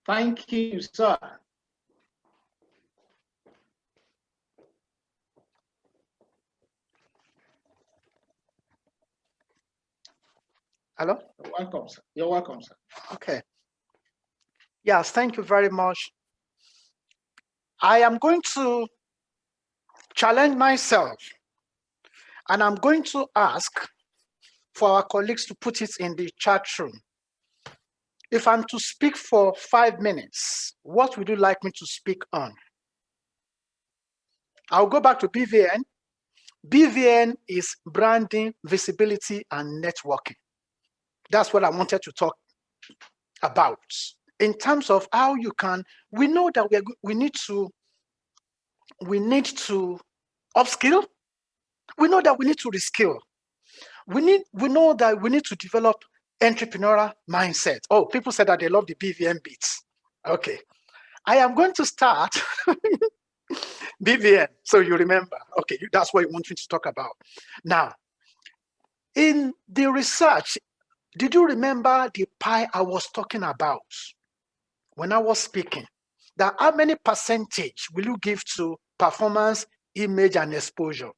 Thank you, sir. Hello? You're welcome, sir. You're welcome, sir. Okay. Yes, thank you very much. I am going to challenge myself, and I'm going to ask for our colleagues to put it in the chat room. If I'm to speak for 5 minutes, what would you like me to speak on? I'll go back to BVN. BVN is branding, visibility, and networking. That's what I wanted to talk about. In terms of how you can, we know that we need to upskill. We know that we need to reskill. We know that we need to develop entrepreneurial mindset. Oh, people said that they love the BVN beats. Okay. I am going to start BVN, so you remember. Okay, that's what you want me to talk about. Now, in the research, did you remember the pie I was talking about when I was speaking? That how many percentage will you give to performance, image, and exposure?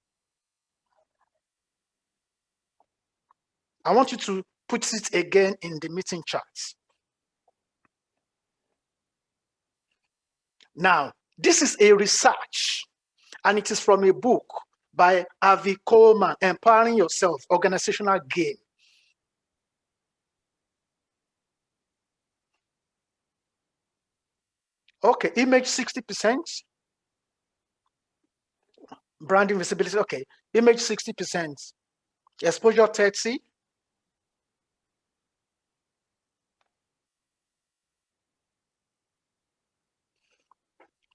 I want you to put it again in the meeting charts. Now, this is a research, and it is from a book by Avi Coleman, Empowering Yourself, Organizational Game. Okay, image 60%. Branding visibility, okay. Image 60%. Exposure 30.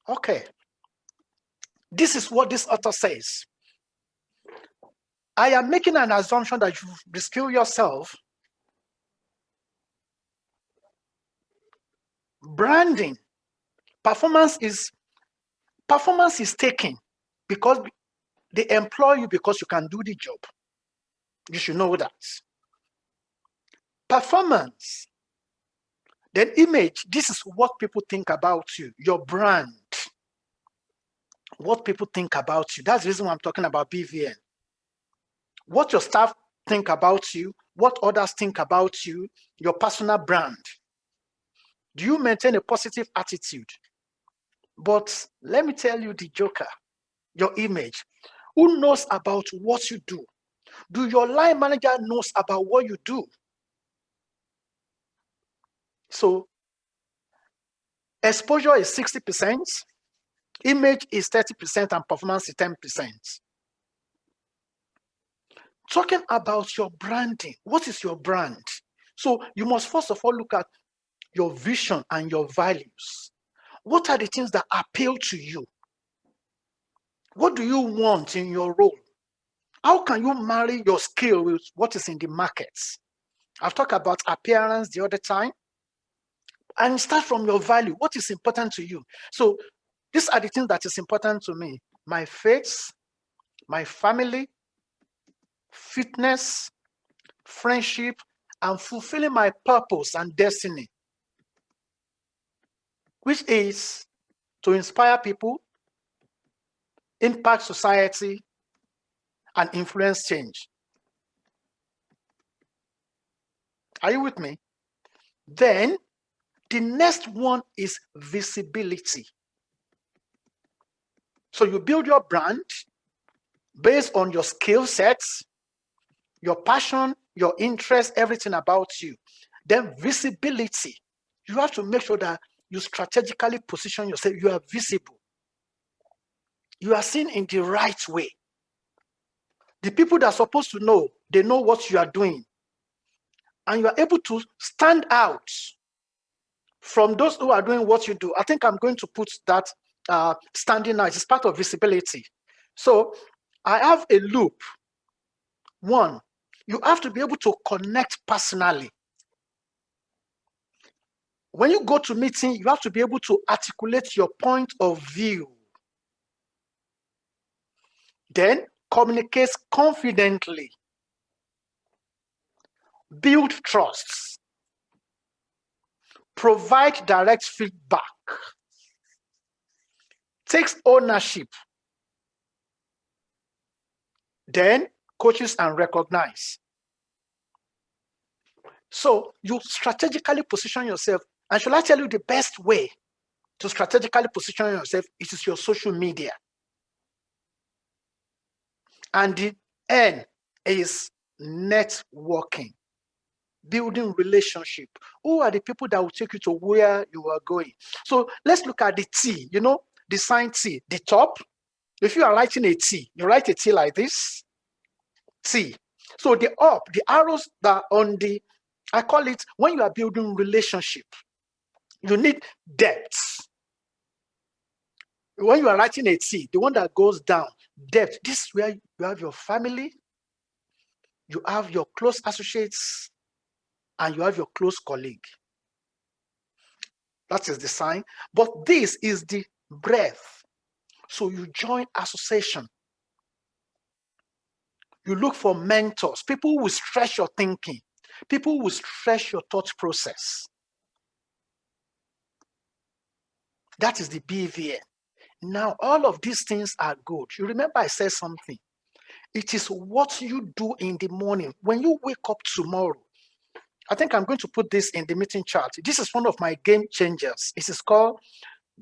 Okay. This is what this author says. I am making an assumption that you reskill yourself. Branding, performance is taken because they employ you because you can do the job. You should know that. Performance, then image, this is what people think about you, your brand. What people think about you. That's the reason why I'm talking about BVN. What your staff think about you, what others think about you, your personal brand. Do you maintain a positive attitude? But let me tell you the joker, your image. Who knows about what you do? Do your line manager knows about what you do? So exposure is 60%, image is 30%, and performance is 10%. Talking about your branding, what is your brand? So you must first of all look at your vision and your values. What are the things that appeal to you? What do you want in your role? How can you marry your skill with what is in the markets? I've talked about appearance the other time. And start from your value. What is important to you? So these are the things that is important to me. My faith, my family, fitness, friendship, and fulfilling my purpose and destiny, which is to inspire people, impact society, and influence change. Are you with me? Then the next one is visibility. So you build your brand based on your skill sets, your passion, your interest, everything about you. Then visibility. You have to make sure that you strategically position yourself. You are visible. You are seen in the right way. The people that are supposed to know, they know what you are doing. And you are able to stand out from those who are doing what you do. I think I'm going to put that standing out. It's part of visibility. So I have a loop. One, you have to be able to connect personally. When you go to meeting, you have to be able to articulate your point of view. Then communicate confidently. Build trust. provide direct feedback, takes ownership, then coaches and recognize. So you strategically position yourself. And shall I tell you the best way to strategically position yourself? It is your social media. And the N is networking, building relationship. Who are the people that will take you to where you are going? So let's look at the T, the sign T, the top. If you are writing a T, you write a T like this, T. So the up, the arrows that are on the, I call it, when you are building relationship, you need depth. When you are writing a T, the one that goes down, depth, this is where you have your family, you have your close associates, and you have your close colleague. That is the sign. But this is the breadth. So you join association. You look for mentors, people who will stretch your thinking, people who will stretch your thought process. That is the BVN. Now, all of these things are good. You remember I said something. It is what you do in the morning. When you wake up tomorrow, I think I'm going to put this in the meeting chart. This is one of my game changers. It is called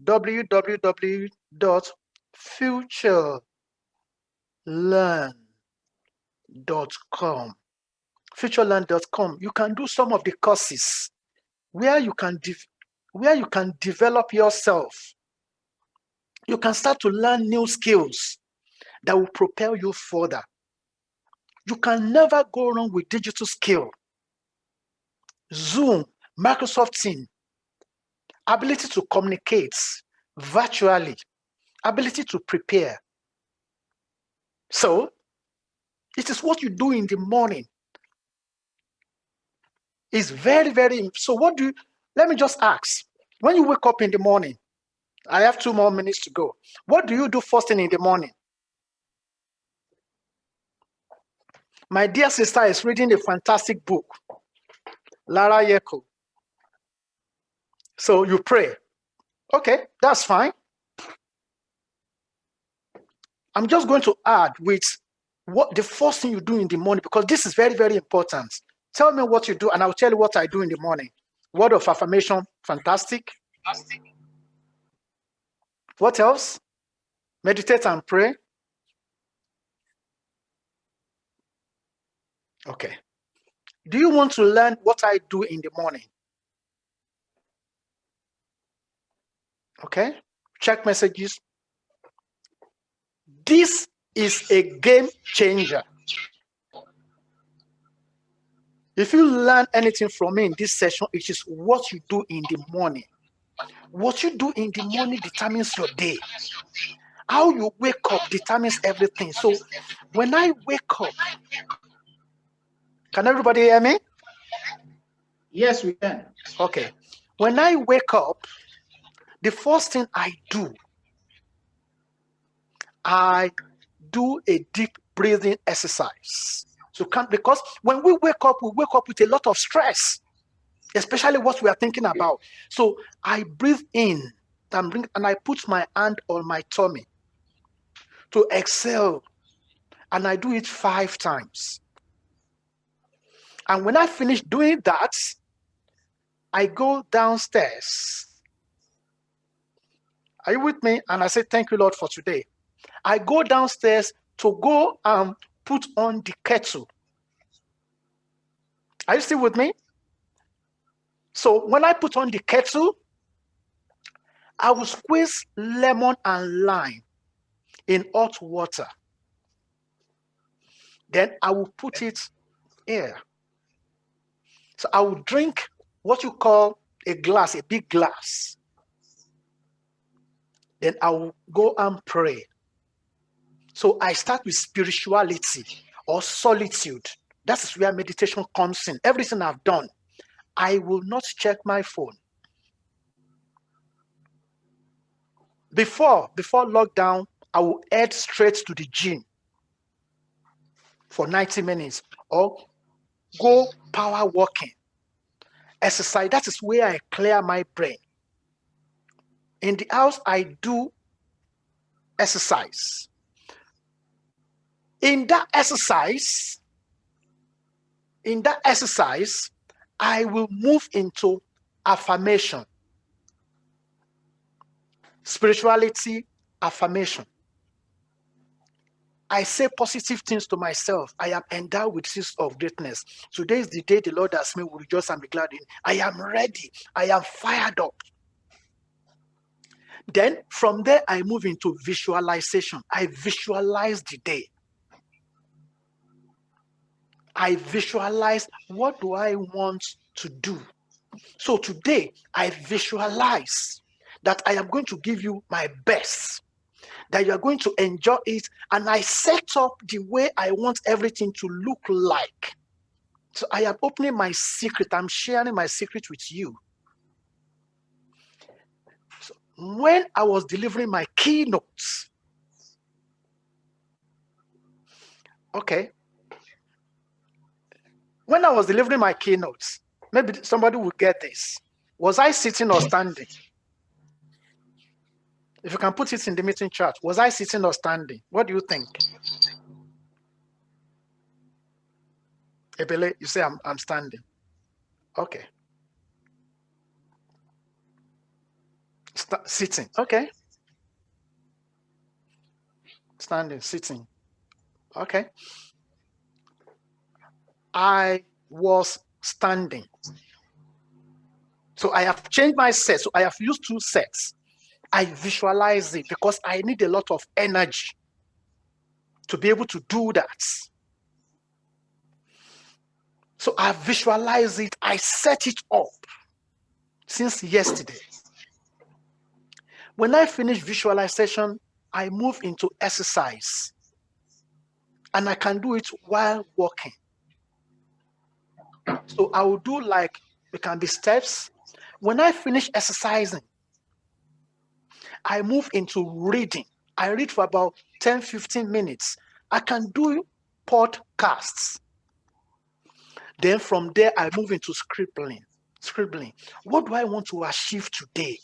www.futurelearn.com. Futurelearn.com. You can do some of the courses where you can develop yourself. You can start to learn new skills that will propel you further. You can never go wrong with digital skill. Zoom, Microsoft Teams, ability to communicate virtually, ability to prepare. So it is what you do in the morning. It's very, very, so let me just ask, when you wake up in the morning, I have 2 more minutes to go. What do you do first thing in the morning? My dear sister is reading a fantastic book, Lara Yeko. So you pray. Okay, that's fine. I'm just going to add with what the first thing you do in the morning, because this is very, very important. Tell me what you do, and I'll tell you what I do in the morning. Word of affirmation, fantastic. What else? Meditate and pray. Okay. Do you want to learn what I do in the morning? Okay. Check messages. This is a game changer. If you learn anything from me in this session, it is what you do in the morning. What you do in the morning determines your day. How you wake up determines everything. So when I wake up, can everybody hear me? Yes, we can. Okay. When I wake up, the first thing I do a deep breathing exercise. So because when we wake up with a lot of stress, especially what we are thinking about. So I breathe in and I put my hand on my tummy to exhale, and I do it 5 times. And when I finish doing that, I go downstairs. Are you with me? And I say, thank you, Lord, for today. I go downstairs to go and put on the kettle. Are you still with me? So when I put on the kettle, I will squeeze lemon and lime in hot water. Then I will put it here. So I will drink what you call a glass, a big glass. Then I will go and pray. So I start with spirituality or solitude. That is where meditation comes in. Everything I've done, I will not check my phone. Before lockdown, I will head straight to the gym for 90 minutes or go power walking. exercise. That is where I clear my brain. In the house, I do exercise. In that exercise, I will move into affirmation. Spirituality, affirmation. I say positive things to myself. I am endowed with seeds of greatness. Today is the day the Lord has made. Will rejoice and be glad in. I am ready. I am fired up. Then from there, I move into visualization. I visualize the day. I visualize, what do I want to do? So today, I visualize that I am going to give you my best, that you are going to enjoy it, and I set up the way I want everything to look like. So I am opening my secret. I'm sharing my secret with you. So when I was delivering my keynotes, okay, when I was delivering my keynotes, maybe somebody will get this. Was I sitting or standing? If you can put it in the meeting chat, was I sitting or standing? What do you think? Ebele, you say I'm standing. Okay. Sitting. Okay. Standing, sitting. Okay. I was standing. So I have changed my set. So I have used 2 sets. I visualize it because I need a lot of energy to be able to do that. So I visualize it. I set it up since yesterday. When I finish visualization, I move into exercise. And I can do it while walking. So I will do like, it can be steps. When I finish exercising, I move into reading. I read for about 10, 15 minutes. I can do podcasts. Then from there, I move into scribbling. What do I want to achieve today?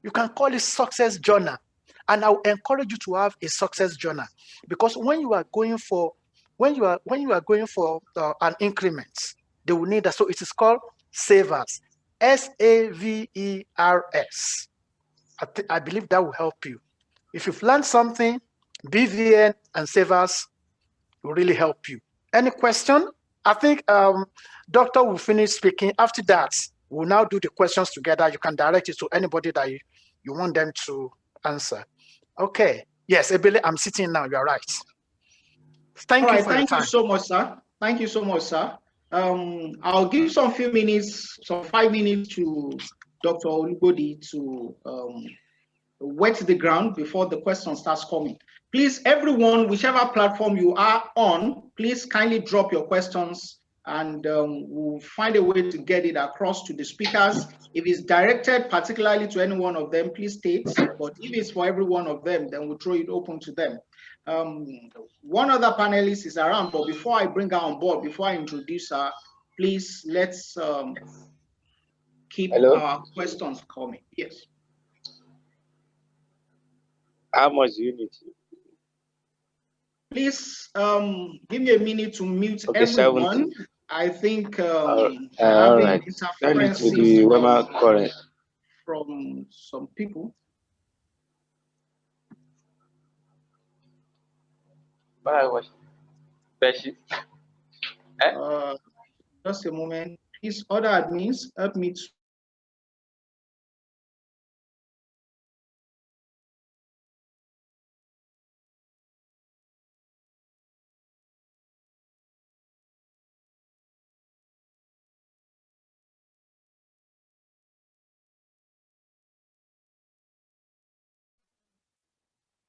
You can call it success journal. And I will encourage you to have a success journal, because when you are going for an increment, they will need that. So it is called Savers, SAVERS. I believe that will help you. If you've learned something, BVN and Savers will really help you. Any question? I think Doctor will finish speaking. After that, we'll now do the questions together. You can direct it to anybody that you want them to answer. Okay. Yes, Ebele, I'm sitting now. You're right. Thank you for your time. Thank you so much, sir. Thank you so much, sir. I'll give some 5 minutes to Dr. Olubodi to wet the ground before the question starts coming. Please, everyone, whichever platform you are on, please kindly drop your questions, and we'll find a way to get it across to the speakers. If it's directed particularly to any one of them, please state, but if it's for every one of them, then we'll throw it open to them. One other panelist is around, but before I bring her on board, before I introduce her, please let's keep our questions coming. Yes. How much do you need? Please give me a minute to mute everyone. 70. I think having right. interferences from some people. Just a moment. Please, other admins, help me to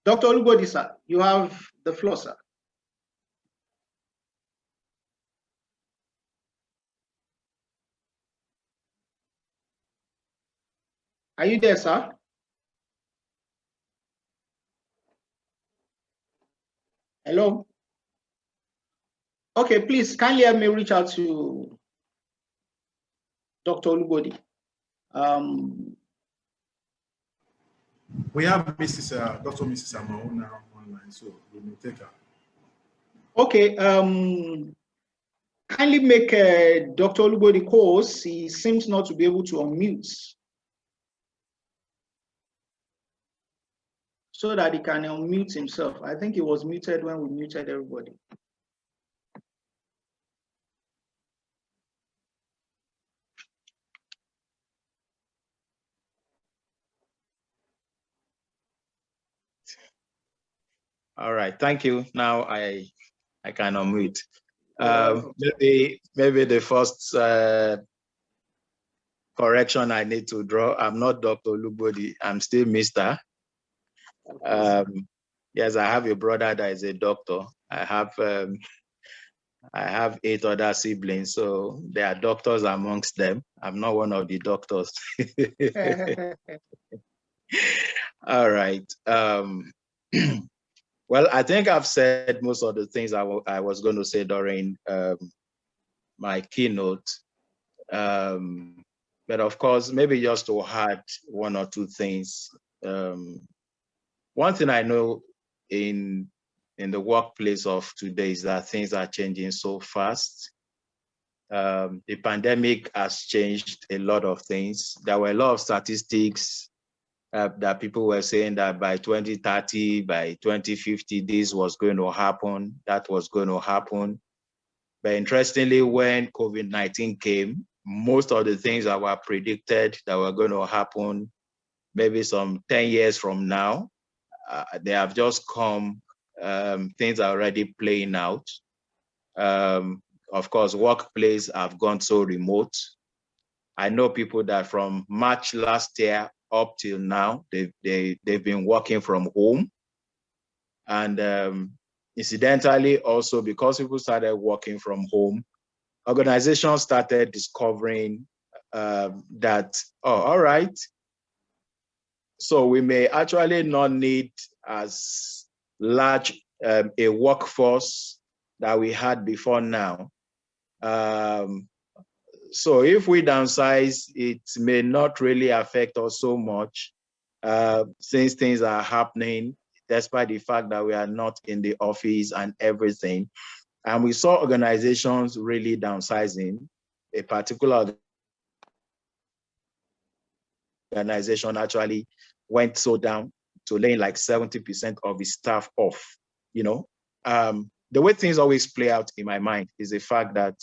Dr. Olubodi, sir, you have the floor, sir. Are you there, sir? Hello? Okay, please kindly help me reach out to Dr. Olubodi. We have Dr. Mrs. Amao now online, so we will take her. Okay. Kindly make Dr. Olubodi calls. He seems not to be able to unmute, so that he can unmute himself. I think he was muted when we muted everybody. All right, thank you. Now I can unmute. Maybe the first correction I need to draw. I'm not Dr. Olubodi. I'm still Mr. Yes, I have a brother that is a doctor. I have 8 other siblings, so there are doctors amongst them. I'm not one of the doctors. All right. Well, I think I've said most of the things I was going to say during my keynote. But of course, maybe just to add 1 or 2 things. One thing I know in the workplace of today is that things are changing so fast. The pandemic has changed a lot of things. There were a lot of statistics that people were saying that by 2030, by 2050, this was going to happen, that was going to happen. But interestingly, when COVID-19 came, most of the things that were predicted that were going to happen maybe some 10 years from now, they have just come. Things are already playing out. Of course, workplace have gone so remote. I know people that from March last year up till now, they've been working from home. And incidentally, also because people started working from home, organizations started discovering that, oh, all right, so we may actually not need as large a workforce that we had before now. So if we downsize, it may not really affect us so much since things are happening, despite the fact that we are not in the office and everything. And we saw organizations really downsizing. A particular organization actually went so down to laying like 70% of its staff off. You know, the way things always play out in my mind is the fact that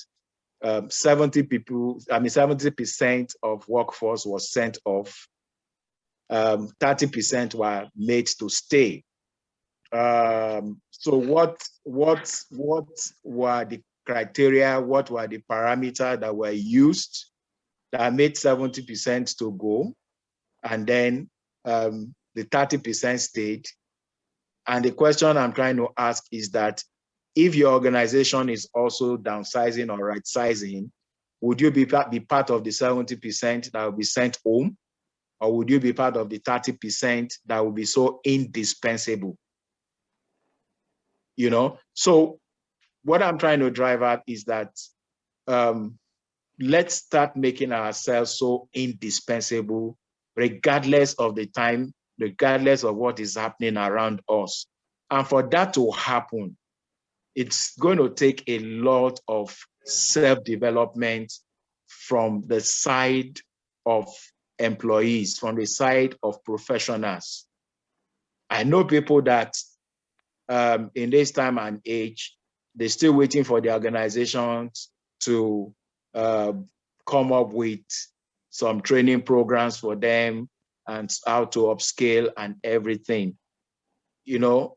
70% of workforce was sent off. 30% were made to stay. So what were the criteria? What were the parameters that were used that made 70% to go, and then the 30% stayed? And the question I'm trying to ask is that if your organization is also downsizing or right sizing, would you be part of the 70% that will be sent home? Or would you be part of the 30% that will be so indispensable? You know, so what I'm trying to drive at is that let's start making ourselves so indispensable, regardless of the time, regardless of what is happening around us. And for that to happen, it's going to take a lot of self-development from the side of employees, from the side of professionals. I know people that in this time and age, they're still waiting for the organizations to come up with some training programs for them and how to upscale and everything, you know.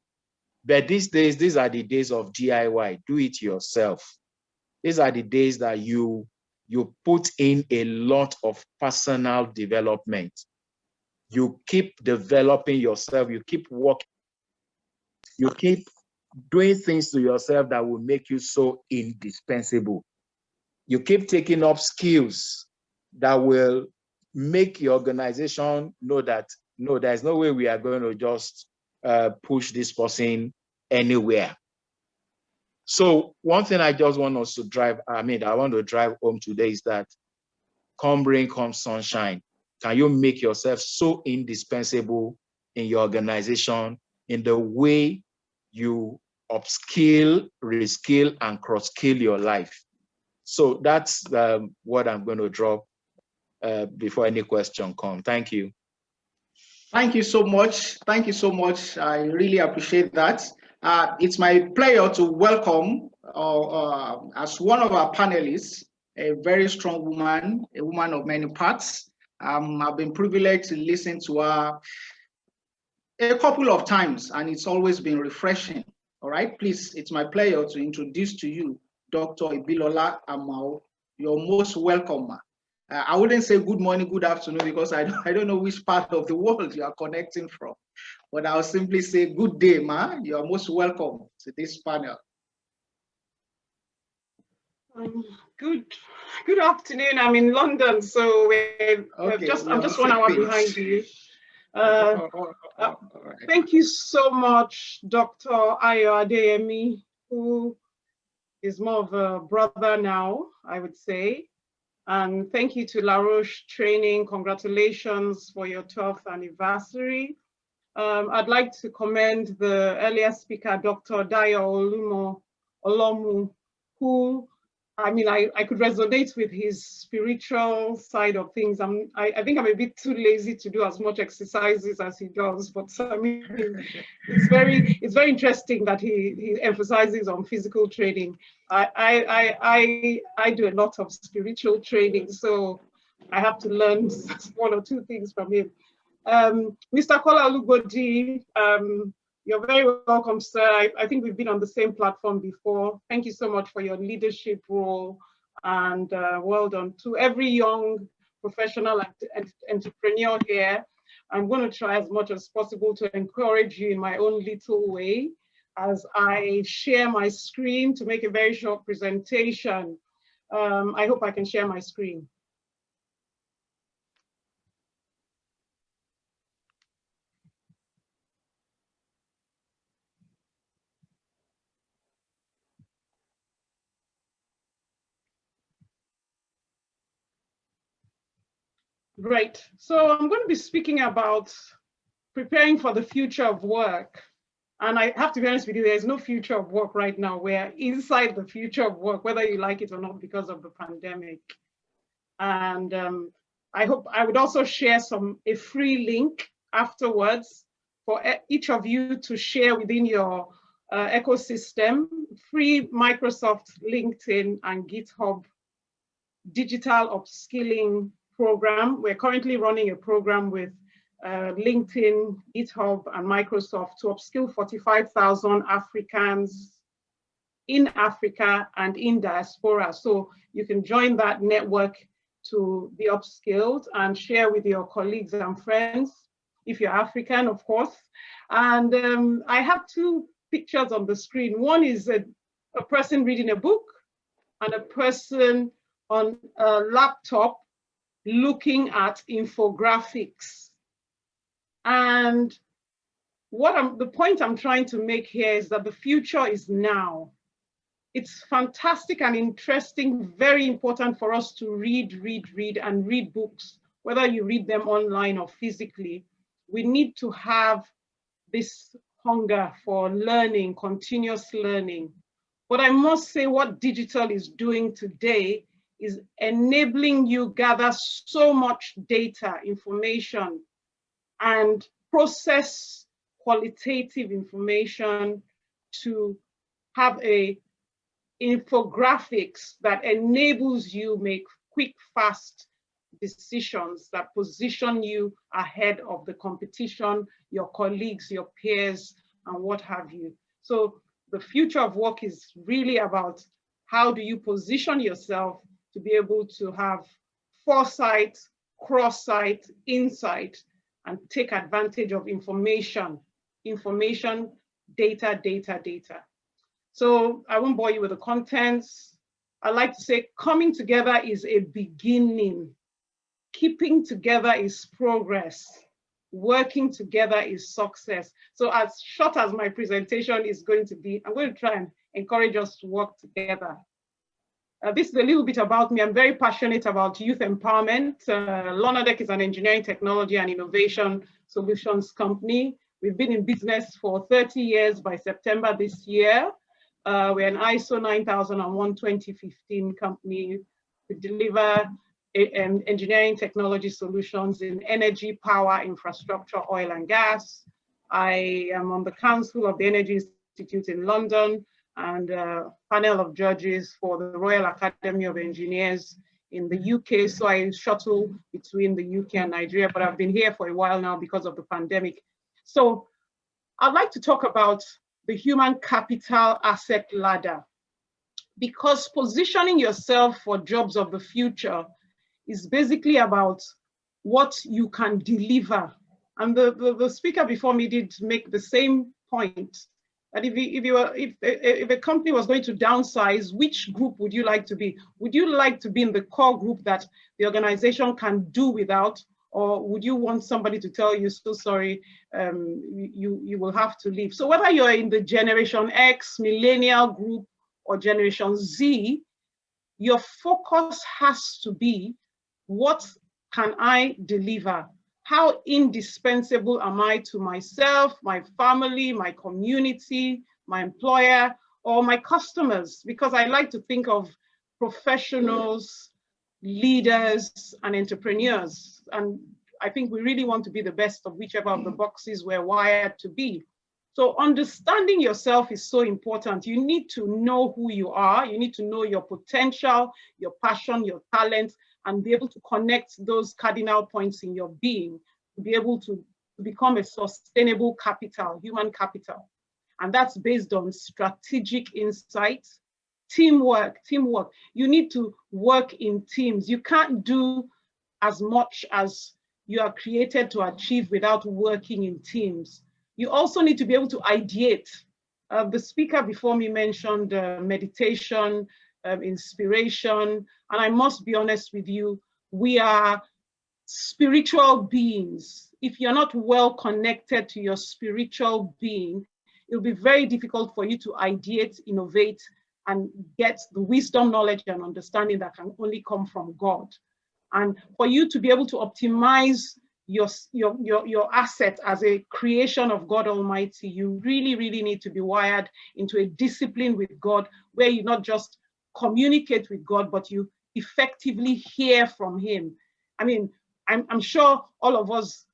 But these days, these are the days of DIY, do it yourself. These are the days that you put in a lot of personal development. You keep developing yourself, you keep working, you keep doing things to yourself that will make you so indispensable. You keep taking up skills that will make your organization know that, no, there's no way we are going to just push this person anywhere. So one thing I just want us to I want to drive home today is that come rain, come sunshine, can you make yourself so indispensable in your organization in the way you upskill, reskill, and cross-skill your life? So that's what I'm going to drop before any question comes. Thank you. Thank you so much. Thank you so much. I really appreciate that. It's my pleasure to welcome as one of our panelists, a very strong woman, a woman of many parts. I've been privileged to listen to her a couple of times, and it's always been refreshing. All right, please, it's my pleasure to introduce to you Dr. Ibilola Amao. You're most welcome, ma. I wouldn't say good morning, good afternoon, because I don't know which part of the world you are connecting from, but I'll simply say good day, ma. You are most welcome to this panel. Good afternoon. I'm in London, so I'm just 1 hour behind you. Thank you so much, Dr. Ayo Adeyemi, who is more of a brother now, I would say. And thank you to La Roche Training. Congratulations for your 12th anniversary. I'd like to commend the earlier speaker, Dr. Dayo Olomu, who, I could resonate with his spiritual side of things. I think I'm a bit too lazy to do as much exercises as he does, but I mean, it's very interesting that he emphasizes on physical training. I do a lot of spiritual training, so I have to learn 1 or 2 things from him. Mr. Kola Olubodi, you're very welcome, sir. I think we've been on the same platform before. Thank you so much for your leadership role, and well done to every young professional and entrepreneur here. I'm going to try as much as possible to encourage you in my own little way as I share my screen to make a very short presentation. I hope I can share my screen. Great. So I'm going to be speaking about preparing for the future of work. And I have to be honest with you, there's no future of work right now. We're inside the future of work, whether you like it or not, because of the pandemic. And I would also share a free link afterwards for each of you to share within your ecosystem, free Microsoft, LinkedIn, and GitHub digital upskilling program. We're currently running a program with LinkedIn, GitHub, and Microsoft to upskill 45,000 Africans in Africa and in diaspora. So you can join that network to be upskilled and share with your colleagues and friends, if you're African, of course. And I have 2 pictures on the screen. One is a person reading a book and a person on a laptop looking at infographics. And the point I'm trying to make here is that the future is now. It's fantastic and interesting, very important for us to read and read books, whether you read them online or physically. We need to have this hunger for learning, continuous learning. But I must say what digital is doing today is enabling you gather so much data, information, and process qualitative information to have a infographics that enables you make quick, fast decisions that position you ahead of the competition, your colleagues, your peers, and what have you. So the future of work is really about how do you position yourself to be able to have foresight, cross-sight, insight, and take advantage of information, data. So I won't bore you with the contents. I like to say coming together is a beginning. Keeping together is progress. Working together is success. So as short as my presentation is going to be, I'm going to try and encourage us to work together. This is a little bit about me. I'm very passionate about youth empowerment. Lonadec is an engineering, technology, and innovation solutions company. We've been in business for 30 years by September this year. We're an ISO 9001 2015 company. We deliver engineering technology solutions in energy, power, infrastructure, oil and gas. I am on the Council of the Energy Institute in London and a panel of judges for the Royal Academy of Engineers in the UK. So I shuttle between the UK and Nigeria, but I've been here for a while now because of the pandemic. So I'd like to talk about the human capital asset ladder, because positioning yourself for jobs of the future is basically about what you can deliver. And the speaker before me did make the same point, that if a company was going to downsize, which group would you like to be? Would you like to be in the core group that the organization can do without, or would you want somebody to tell you, so sorry, you will have to leave? So whether you're in the Generation X, Millennial group, or Generation Z, your focus has to be, what can I deliver? How indispensable am I to myself, my family, my community, my employer, or my customers? Because I like to think of professionals, leaders, and entrepreneurs. And I think we really want to be the best of whichever of the boxes we're wired to be. So understanding yourself is so important. You need to know who you are. You need to know your potential, your passion, your talent, and be able to connect those cardinal points in your being to be able to become a sustainable capital, human capital. And that's based on strategic insight, teamwork. You need to work in teams. You can't do as much as you are created to achieve without working in teams. You also need to be able to ideate. The speaker before me mentioned meditation, inspiration, and I must be honest with you, we are spiritual beings. If you're not well connected to your spiritual being, it'll be very difficult for you to ideate, innovate, and get the wisdom, knowledge, and understanding that can only come from God. And for you to be able to optimize your asset as a creation of God Almighty, you really, really need to be wired into a discipline with God, where you not just communicate with God, but you effectively hear from Him. I mean, I'm sure all of us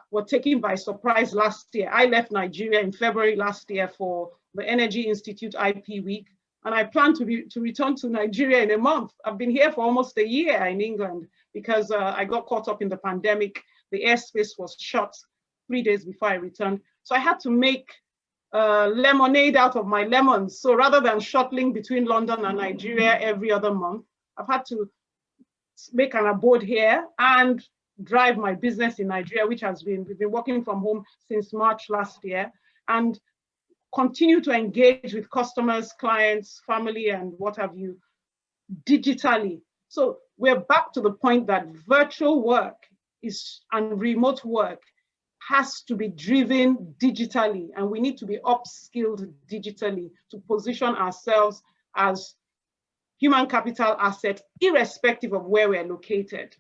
were taken by surprise last year. I left Nigeria in February last year for the Energy Institute IP Week, and I plan to return to Nigeria in a month. I've been here for almost a year in England because I got caught up in the pandemic. The airspace was shut 3 days before I returned. So I had to make lemonade out of my lemons. So rather than shuttling between London and Nigeria every other month, I've had to make an abode here and drive my business in Nigeria, which we've been working from home since March last year, and continue to engage with customers, clients, family, and what have you, digitally. So we're back to the point that virtual work and remote work has to be driven digitally, and we need to be upskilled digitally to position ourselves as human capital asset, irrespective of where we're located.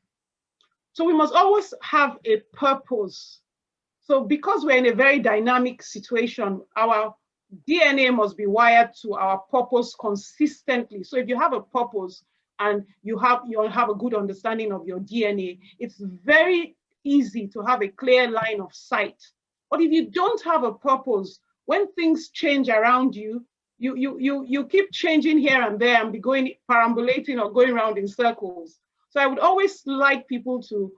So we must always have a purpose. So because we're in a very dynamic situation, our DNA must be wired to our purpose consistently. So if you have a purpose and you'll have a good understanding of your DNA, it's very easy to have a clear line of sight. But if you don't have a purpose, when things change around you, you keep changing here and there and be perambulating or going around in circles. So I would always like people to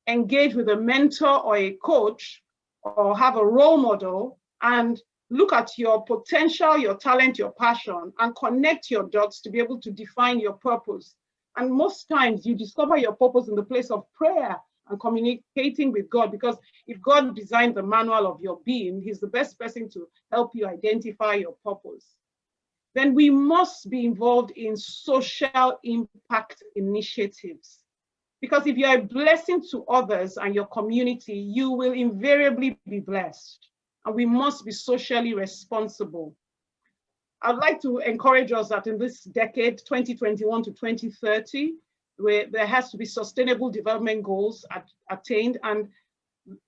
engage with a mentor or a coach or have a role model and look at your potential, your talent, your passion, and connect your dots to be able to define your purpose. And most times you discover your purpose in the place of prayer and communicating with God, because if God designed the manual of your being, He's the best person to help you identify your purpose. Then we must be involved in social impact initiatives. Because if you're a blessing to others and your community, you will invariably be blessed. And we must be socially responsible. I'd like to encourage us that in this decade, 2021 to 2030, where there has to be sustainable development goals attained, and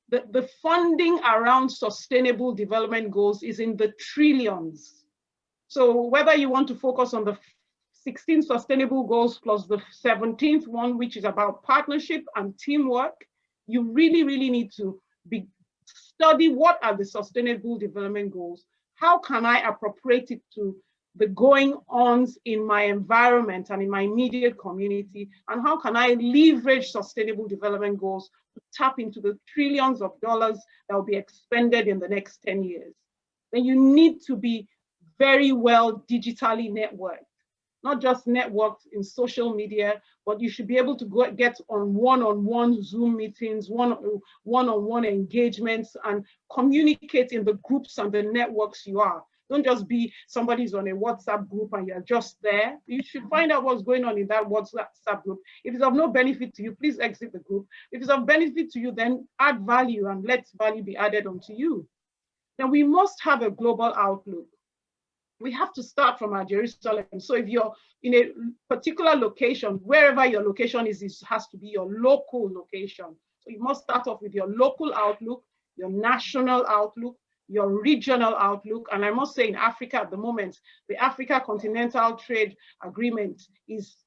the funding around sustainable development goals is in the trillions. So whether you want to focus on the 16 sustainable goals plus the 17th one, which is about partnership and teamwork, you really, really need to study what are the sustainable development goals. How can I appropriate it to the going-ons in my environment and in my immediate community? And how can I leverage sustainable development goals to tap into the trillions of dollars that will be expended in the next 10 years? Then you need to be very well digitally networked, not just networked in social media, but you should be able to get on one-on-one Zoom meetings, one-on-one engagements, and communicate in the groups and the networks you are. Don't just be somebody's on a WhatsApp group and you're just there. You should find out what's going on in that WhatsApp group. If it's of no benefit to you, please exit the group. If it's of benefit to you, then add value and let value be added onto you. Now, we must have a global outlook. We have to start from our Jerusalem. So if you're in a particular location, wherever your location is, it has to be your local location. So you must start off with your local outlook, your national outlook, your regional outlook. And I must say in Africa at the moment, the Africa Continental Trade Agreement is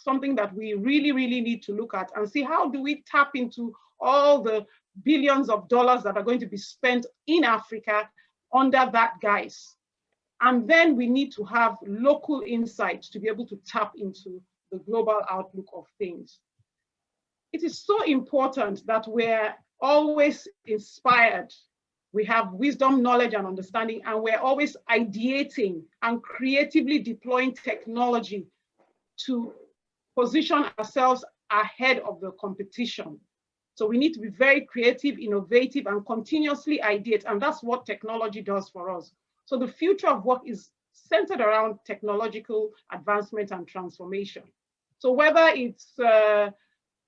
something that we really, really need to look at and see how do we tap into all the billions of dollars that are going to be spent in Africa under that guise. And then we need to have local insights to be able to tap into the global outlook of things. It is so important that we're always inspired. We have wisdom, knowledge, and understanding, and we're always ideating and creatively deploying technology to position ourselves ahead of the competition. So we need to be very creative, innovative, and continuously ideate, and that's what technology does for us. So the future of work is centered around technological advancement and transformation. So whether it's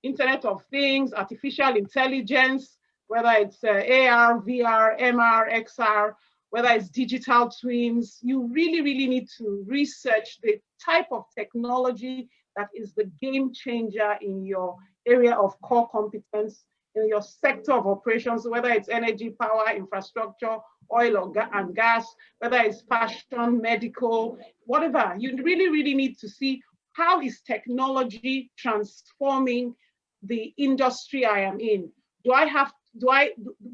Internet of Things, artificial intelligence, whether it's AR, VR, MR, XR, whether it's digital twins, you really, really need to research the type of technology that is the game changer in your area of core competence, in your sector of operations, whether it's energy, power, infrastructure, oil and gas, whether it's fashion, medical, whatever. You really, really need to see how is technology transforming the industry I am in.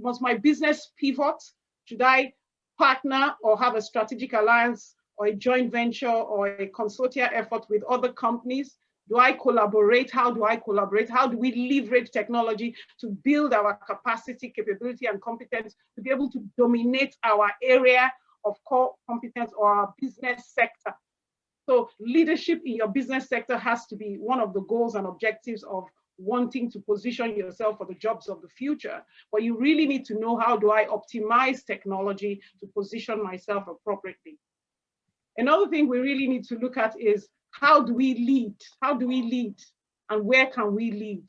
Must my business pivot? Should I partner or have a strategic alliance or a joint venture or a consortia effort with other companies? Do I collaborate? How do I collaborate? How do we leverage technology to build our capacity, capability, and competence to be able to dominate our area of core competence or our business sector? So leadership in your business sector has to be one of the goals and objectives of wanting to position yourself for the jobs of the future. But you really need to know, how do I optimize technology to position myself appropriately? Another thing we really need to look at is, how do we lead? How do we lead? And where can we lead?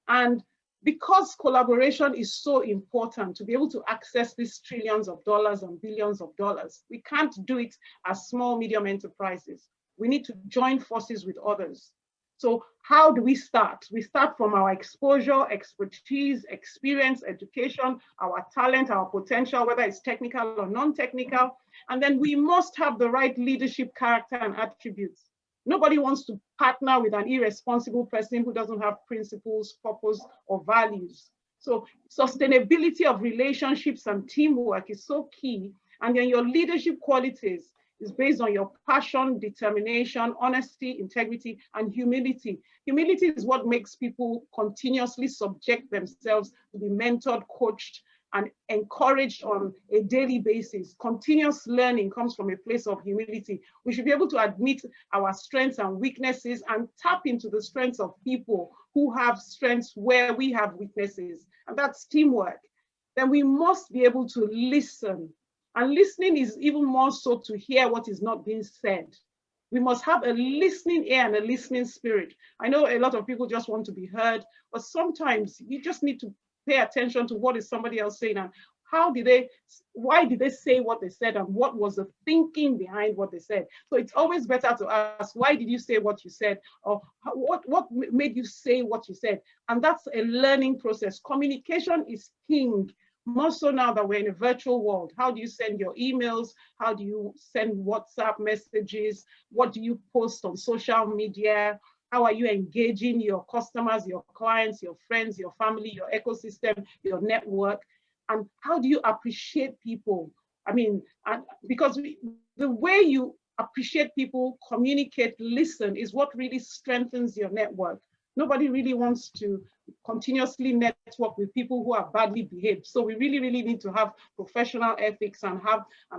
And because collaboration is so important to be able to access these trillions of dollars and billions of dollars, we can't do it as small, medium enterprises. We need to join forces with others. So how do we start? We start from our exposure, expertise, experience, education, our talent, our potential, whether it's technical or non-technical. And then we must have the right leadership character and attributes. Nobody wants to partner with an irresponsible person who doesn't have principles, purpose, or values. So sustainability of relationships and teamwork is so key. And then your leadership qualities is based on your passion, determination, honesty, integrity, and humility. Humility is what makes people continuously subject themselves to be mentored, coached, and encouraged on a daily basis. Continuous learning comes from a place of humility. We should be able to admit our strengths and weaknesses and tap into the strengths of people who have strengths where we have weaknesses, and that's teamwork. Then we must be able to listen. And listening is even more so to hear what is not being said. We must have a listening ear and a listening spirit. I know a lot of people just want to be heard, but sometimes you just need to pay attention to what is somebody else saying and why did they say what they said, and what was the thinking behind what they said? So it's always better to ask, why did you say what you said? Or what made you say what you said? And that's a learning process. Communication is king. More so now that we're in a virtual world. How do you send your emails? How do you send WhatsApp messages? What do you post on social media? How are you engaging your customers, your clients, your friends, your family, your ecosystem, your network? And how do you appreciate people? I mean, because the way you appreciate people, communicate, listen is what really strengthens your network. Nobody really wants to continuously network with people who are badly behaved. So we really, really need to have professional ethics and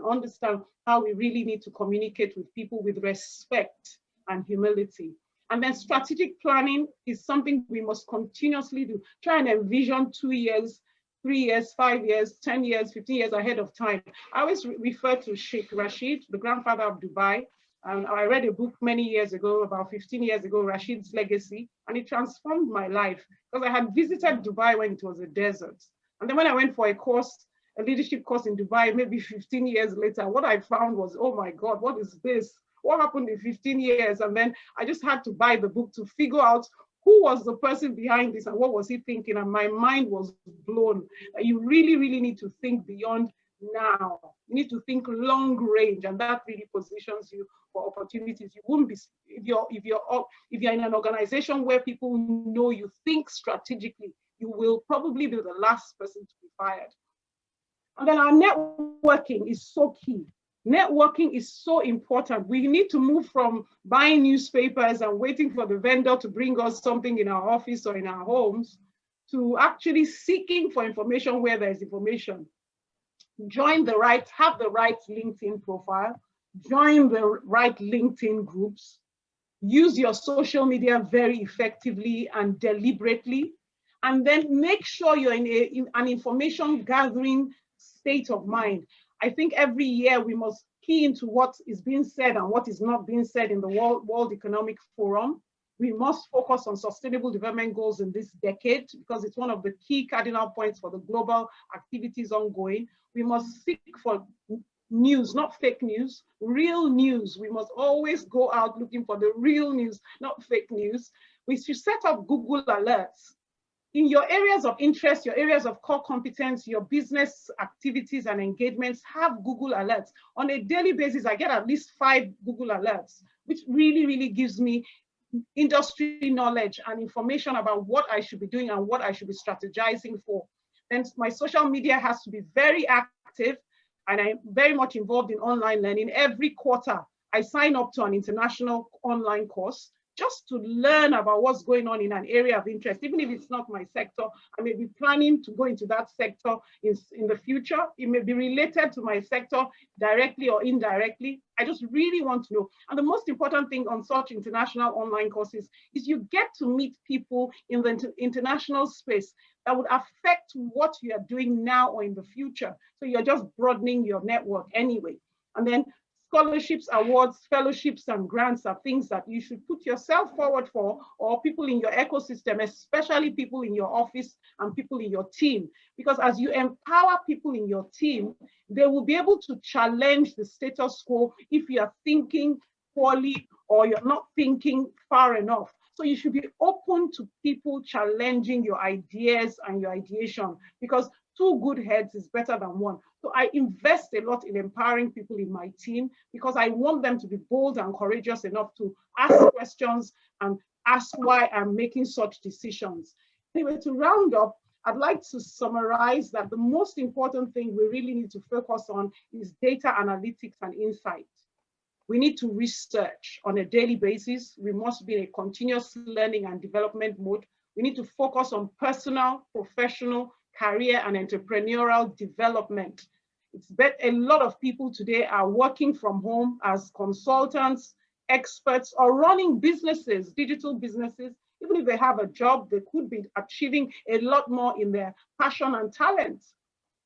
understand how we really need to communicate with people with respect and humility. And then strategic planning is something we must continuously do. Try and envision 2 years, 3 years, 5 years, 10 years, 15 years ahead of time. I always refer to Sheikh Rashid, the grandfather of Dubai. I read a book many years ago, about 15 years ago, Rashid's Legacy, and it transformed my life because I had visited Dubai when it was a desert. And then when I went for a leadership course in Dubai, maybe 15 years later, what I found was, oh my God, what is this? What happened in 15 years? And then I just had to buy the book to figure out who was the person behind this and what was he thinking? And my mind was blown. You really, really need to think beyond now. You need to think long range, and that really positions you for opportunities. You won't be, if you're in an organization where people know you think strategically, you will probably be the last person to be fired. And then our networking is so key. Networking is so important. We need to move from buying newspapers and waiting for the vendor to bring us something in our office or in our homes to actually seeking for information where there's information. Have the right LinkedIn profile, join the right LinkedIn groups, use your social media very effectively and deliberately, and then make sure you're in an information gathering state of mind. I think every year we must key into what is being said and what is not being said in the World Economic Forum. We must focus on sustainable development goals in this decade because it's one of the key cardinal points for the global activities ongoing. We must seek for news, not fake news, real news. We must always go out looking for the real news, not fake news. We should set up Google alerts. In your areas of interest, your areas of core competence, your business activities and engagements, have Google alerts. On a daily basis, I get at least 5 Google alerts, which really, really gives me industry knowledge and information about what I should be doing and what I should be strategizing for. Then my social media has to be very active, and I'm very much involved in online learning. Every quarter, I sign up to an international online course just to learn about what's going on in an area of interest. Even if it's not my sector, I may be planning to go into that sector in the future. It may be related to my sector directly or indirectly. I just really want to know. And the most important thing on such international online courses is you get to meet people in the international space that would affect what you are doing now or in the future. So you're just broadening your network anyway. And then scholarships, awards, fellowships, and grants are things that you should put yourself forward for, or people in your ecosystem, especially people in your office and people in your team. Because as you empower people in your team, they will be able to challenge the status quo if you are thinking poorly or you're not thinking far enough. So you should be open to people challenging your ideas and your ideation, because 2 good heads is better than 1. So I invest a lot in empowering people in my team because I want them to be bold and courageous enough to ask questions and ask why I'm making such decisions. Anyway, to round up, I'd like to summarize that the most important thing we really need to focus on is data analytics and insight. We need to research on a daily basis. We must be in a continuous learning and development mode. We need to focus on personal, professional, career and entrepreneurial development. A lot of people today are working from home as consultants, experts, or running businesses, digital businesses. Even if they have a job, they could be achieving a lot more in their passion and talent.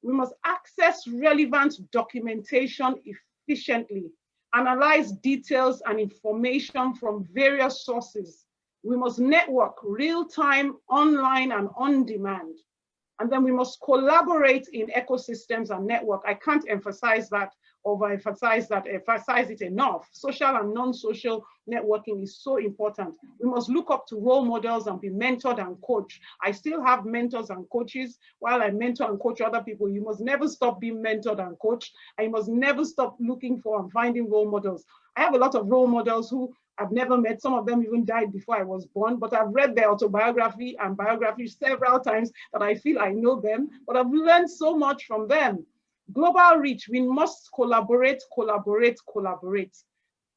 We must access relevant documentation efficiently, analyze details and information from various sources. We must network real-time, online, and on demand. And then we must collaborate in ecosystems and network. I can't emphasize that, emphasize it enough. Social and non-social networking is so important. We must look up to role models and be mentored and coached. I still have mentors and coaches. While I mentor and coach other people, you must never stop being mentored and coached. And you must never stop looking for and finding role models. I have a lot of role models who I've never met. Some of them even died before I was born, but I've read their autobiography and biography several times that I feel I know them, but I've learned so much from them. Global reach, we must collaborate.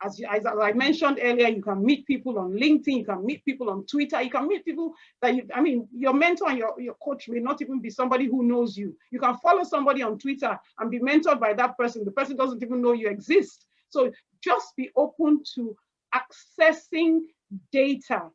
As I mentioned earlier, you can meet people on LinkedIn, you can meet people on Twitter, you can meet people that your mentor and your coach may not even be somebody who knows you. You can follow somebody on Twitter and be mentored by that person. The person doesn't even know you exist. So just be open to accessing data,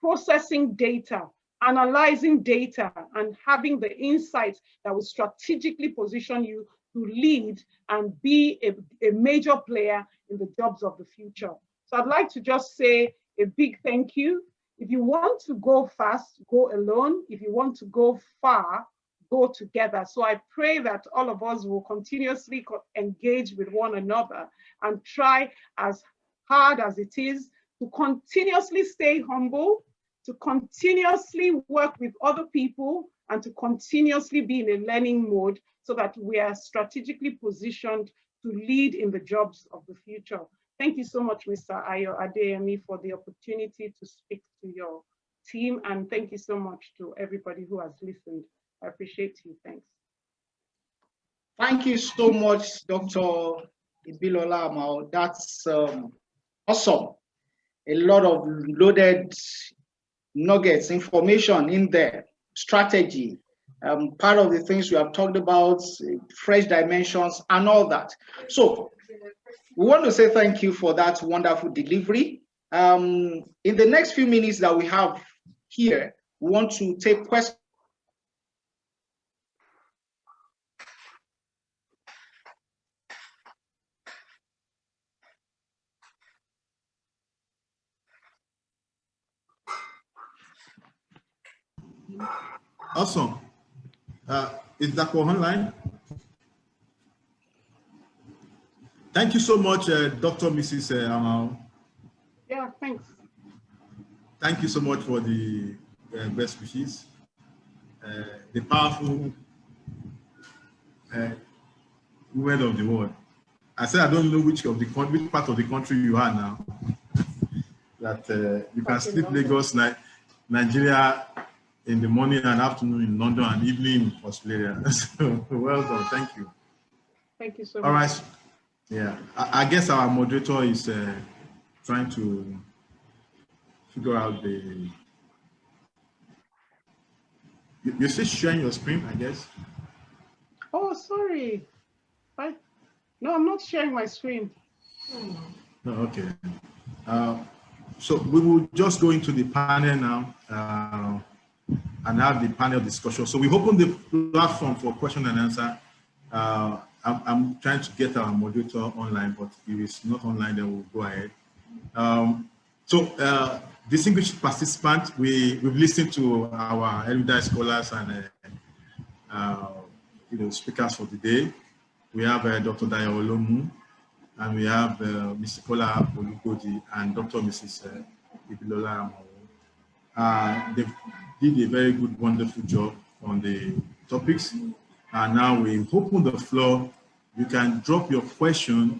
processing data, analyzing data, and having the insights that will strategically position you to lead and be a major player in the jobs of the future. So I'd like to just say a big thank you. If you want to go fast, go alone. If you want to go far, go together. So I pray that all of us will continuously engage with one another and try as hard as it is to continuously stay humble, to continuously work with other people, and to continuously be in a learning mode so that we are strategically positioned to lead in the jobs of the future. Thank you so much, Mr. Ayo Adeyemi, for the opportunity to speak to your team. And thank you so much to everybody who has listened. I appreciate you. Thanks. Thank you so much, Dr. Ibilola Amao. That's awesome. A lot of loaded nuggets, information in there, strategy, part of the things we have talked about, fresh dimensions and all that. So we want to say thank you for that wonderful delivery. In the next few minutes that we have here, we want to take questions. Awesome. Is that online? Thank you so much, Dr. Mrs. Amao. Yeah, thanks. Thank you so much for the best wishes. The powerful women of the world. I said I don't know which part of the country you are now. That you can sleep Lagos, Nigeria in the morning and afternoon in London and evening in Australia. So well done. Thank you. Thank you so much. All right. Yeah, I guess our moderator is trying to figure out the. You're still sharing your screen, I guess. Oh, sorry. No, I'm not sharing my screen. No, okay. So we will just go into the panel now and have the panel discussion. So we open the platform for question and answer. I'm trying to get our moderator online, but if it's not online, then we'll go ahead. So distinguished participants, we've listened to our erudite scholars and speakers for the day. We have Dr. Dayo Olomu, and we have Mr. Kola Olugodi and Dr. Mrs. Ibilola Amao. They did a very good, wonderful job on the topics. And now we open the floor. You can drop your question,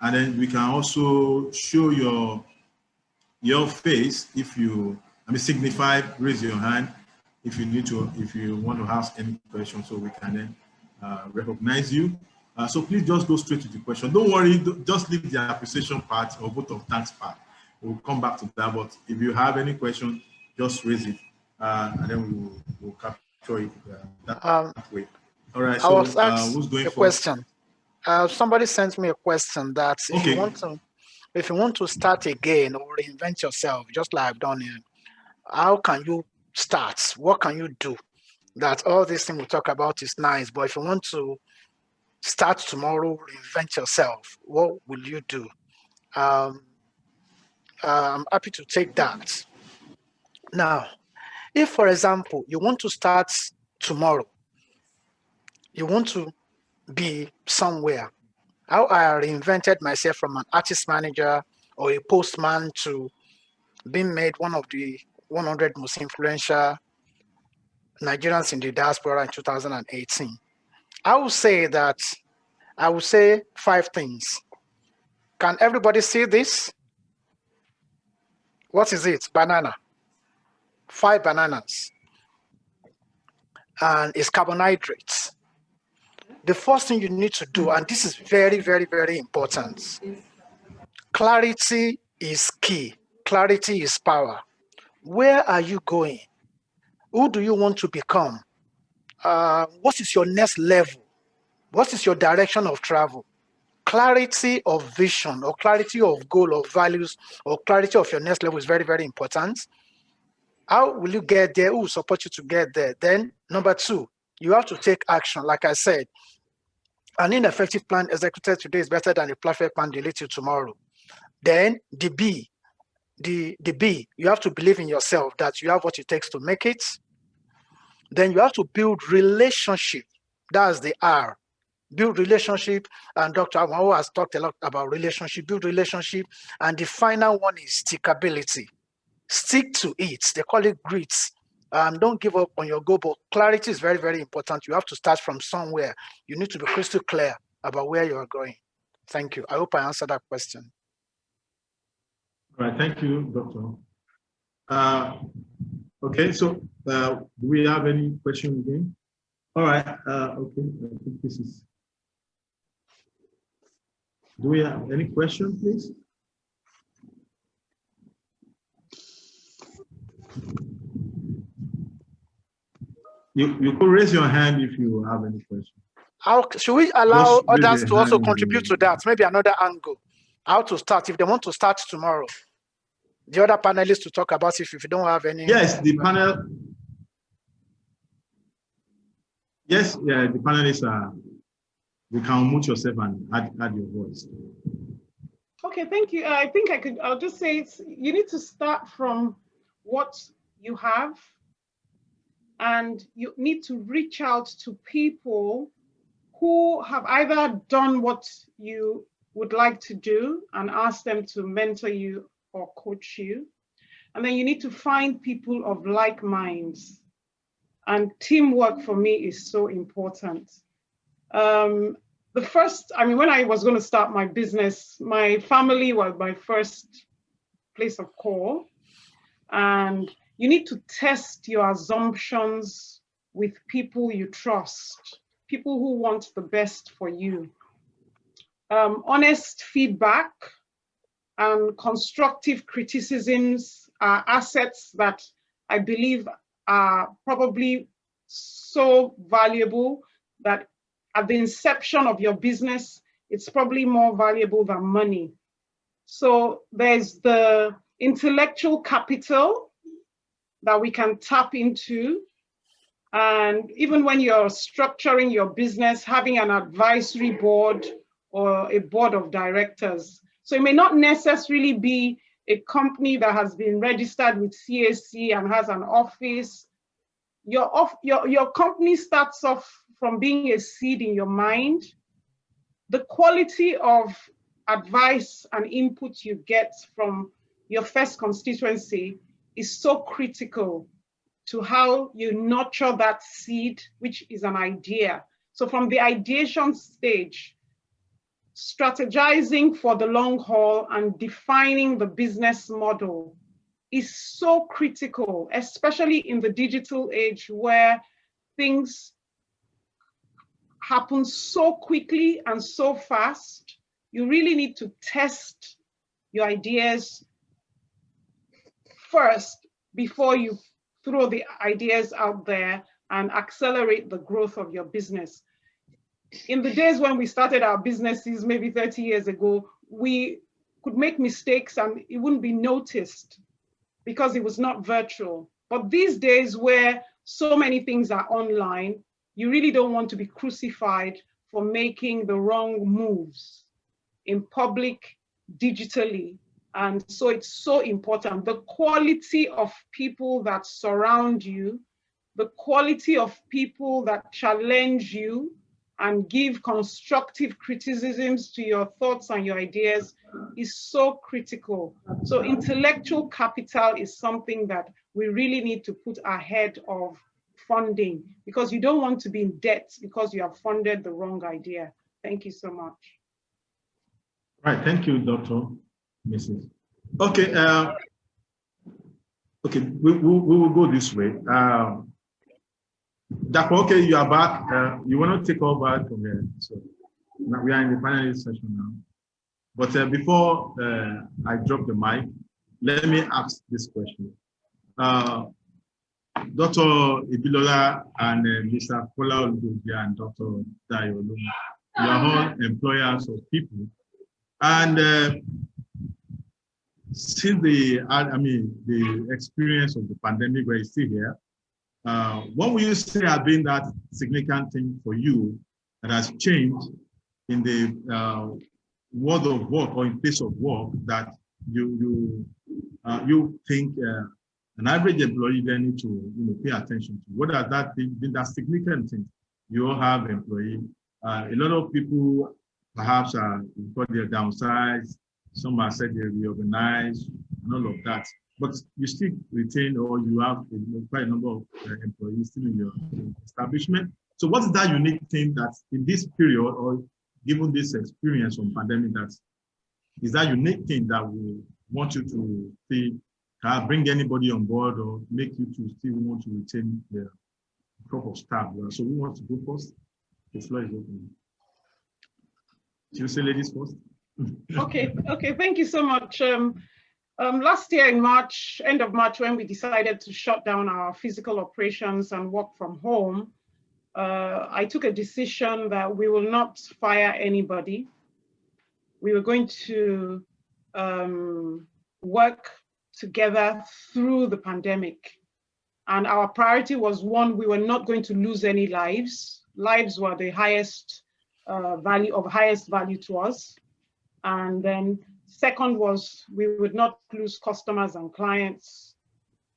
and then we can also show your face if you, signify, raise your hand if you want to ask any question, so we can then recognize you. So please just go straight to the question. Don't worry, just leave the appreciation part or vote of thanks part. We'll come back to that, but if you have any question, just raise it, and then we'll capture it that way. All right, so who's going a first? Question. Somebody sent me a question that if you want to start again or reinvent yourself, just like I've done here, how can you start? What can you do? That all this thing we talk about is nice, but if you want to start tomorrow, reinvent yourself, what will you do? I'm happy to take that. Now, if, for example, you want to start tomorrow, You want to be somewhere. How I reinvented myself from an artist manager or a postman to being made one of the 100 most influential Nigerians in the diaspora in 2018. I would say 5 things. Can everybody see this? What is it? Banana. 5 bananas. And it's carbohydrates. The first thing you need to do, and this is very, very, very important. Clarity is key. Clarity is power. Where are you going? Who do you want to become? What is your next level? What is your direction of travel? Clarity of vision or clarity of goal or values or clarity of your next level is very, very important. How will you get there? Who will support you to get there? Then number 2, you have to take action. Like I said, an ineffective plan executed today is better than a perfect plan delayed till tomorrow. Then the B, you have to believe in yourself that you have what it takes to make it. Then you have to build relationship. That's the R. Build relationship. And Dr. Amao has talked a lot about relationship, build relationship. And the final one is stickability. Stick to it. They call it grit. Don't give up on your goal, but clarity is very, very important. You have to start from somewhere. You need to be crystal clear about where you are going. Thank you. I hope I answered that question. All right, thank you, Doctor. Okay, so do we have any question again? All right, okay, I think this is. Do we have any question, please? You could raise your hand if you have any question. Should we allow others to also contribute to that? Maybe another angle. How to start, if they want to start tomorrow. The other panelists to talk about if you don't have any. Yes, the panel. Yes, yeah, the panelists are. You can unmute yourself and add your voice. Okay, thank you. I think I'll just say you need to start from what you have, and you need to reach out to people who have either done what you would like to do and ask them to mentor you or coach you. And then you need to find people of like minds. And teamwork for me is so important. The first, when I was going to start my business, my family was my first place of call. And you need to test your assumptions with people you trust, people who want the best for you. Honest feedback and constructive criticisms are assets that I believe are probably so valuable that at the inception of your business, it's probably more valuable than money. So there's the intellectual capital that we can tap into. And even when you're structuring your business, having an advisory board or a board of directors. So it may not necessarily be a company that has been registered with CAC and has an office. Your company starts off from being a seed in your mind. The quality of advice and input you get from your first constituency is so critical to how you nurture that seed, which is an idea. So from the ideation stage, strategizing for the long haul and defining the business model is so critical, especially in the digital age where things happen so quickly and so fast. You really need to test your ideas first before you throw the ideas out there and accelerate the growth of your business. In the days when we started our businesses, maybe 30 years ago, we could make mistakes and it wouldn't be noticed because it was not virtual. But these days where so many things are online, you really don't want to be crucified for making the wrong moves in public, digitally. And so it's so important. The quality of people that surround you, the quality of people that challenge you, and give constructive criticisms to your thoughts and your ideas is so critical. So intellectual capital is something that we really need to put ahead of funding, because you don't want to be in debt because you have funded the wrong idea. Thank you so much. Right, thank you, Dr. Mrs. Okay, okay, we will go this way. Dr. Okay, you are back. You want to take over from here. So now we are in the final session now. But before I drop the mic, let me ask this question. Dr. Ibilola and Mr. Kola Olugbodi and Dr. Dayo Olomu, you are all employers of people. And since the experience of the pandemic where you're still here, what will you say has been that significant thing for you that has changed in the world of work or in place of work that you think an average employee then need to pay attention to? What has that been that significant thing? You all have employees. A lot of people perhaps are got their downsides. Some are said they reorganize and all of that. But you still retain, or you have quite a number of employees still in your establishment. So what is that unique thing that in this period, or given this experience from pandemic, that is that unique thing that we want you to see, bring anybody on board or make you to still want to retain the crop of staff? So we want to go first. The floor is open. Should you say ladies first? Okay, thank you so much. Last year in March, end of March, when we decided to shut down our physical operations and work from home, I took a decision that we will not fire anybody. We were going to work together through the pandemic. And our priority was, one, we were not going to lose any lives. Lives were the highest value to us. And then second was we would not lose customers and clients.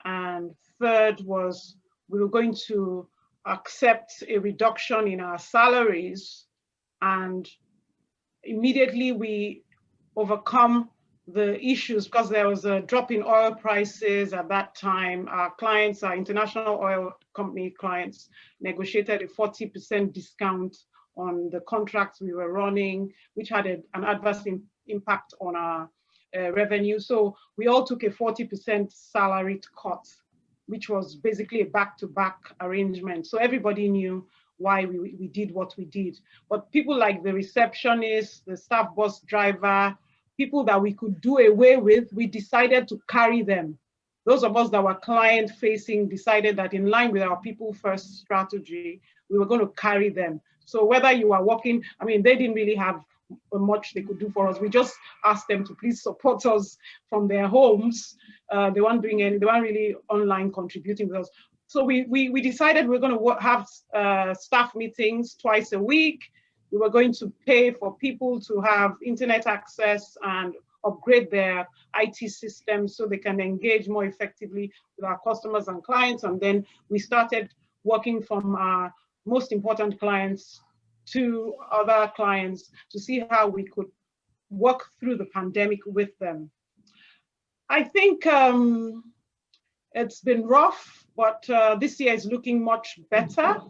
And third was we were going to accept a reduction in our salaries. And immediately we overcome the issues because there was a drop in oil prices at that time. Our clients, our international oil company clients, negotiated a 40% discount on the contracts we were running, which had an adverse impact on our revenue. So we all took a 40% salary cut, which was basically a back-to-back arrangement. So everybody knew why we did what we did. But people like the receptionist, the staff bus driver, people that we could do away with, we decided to carry them. Those of us that were client-facing decided that in line with our people-first strategy, we were going to carry them. So whether you are working, I mean, they didn't really have much they could do for us. We just asked them to please support us from their homes. They weren't doing any, they weren't really online contributing with us. So we decided we're going to have staff meetings twice a week. We were going to pay for people to have internet access and upgrade their IT systems so they can engage more effectively with our customers and clients. And then we started working from our most important clients to other clients to see how we could work through the pandemic with them. I think it's been rough, but this year is looking much better.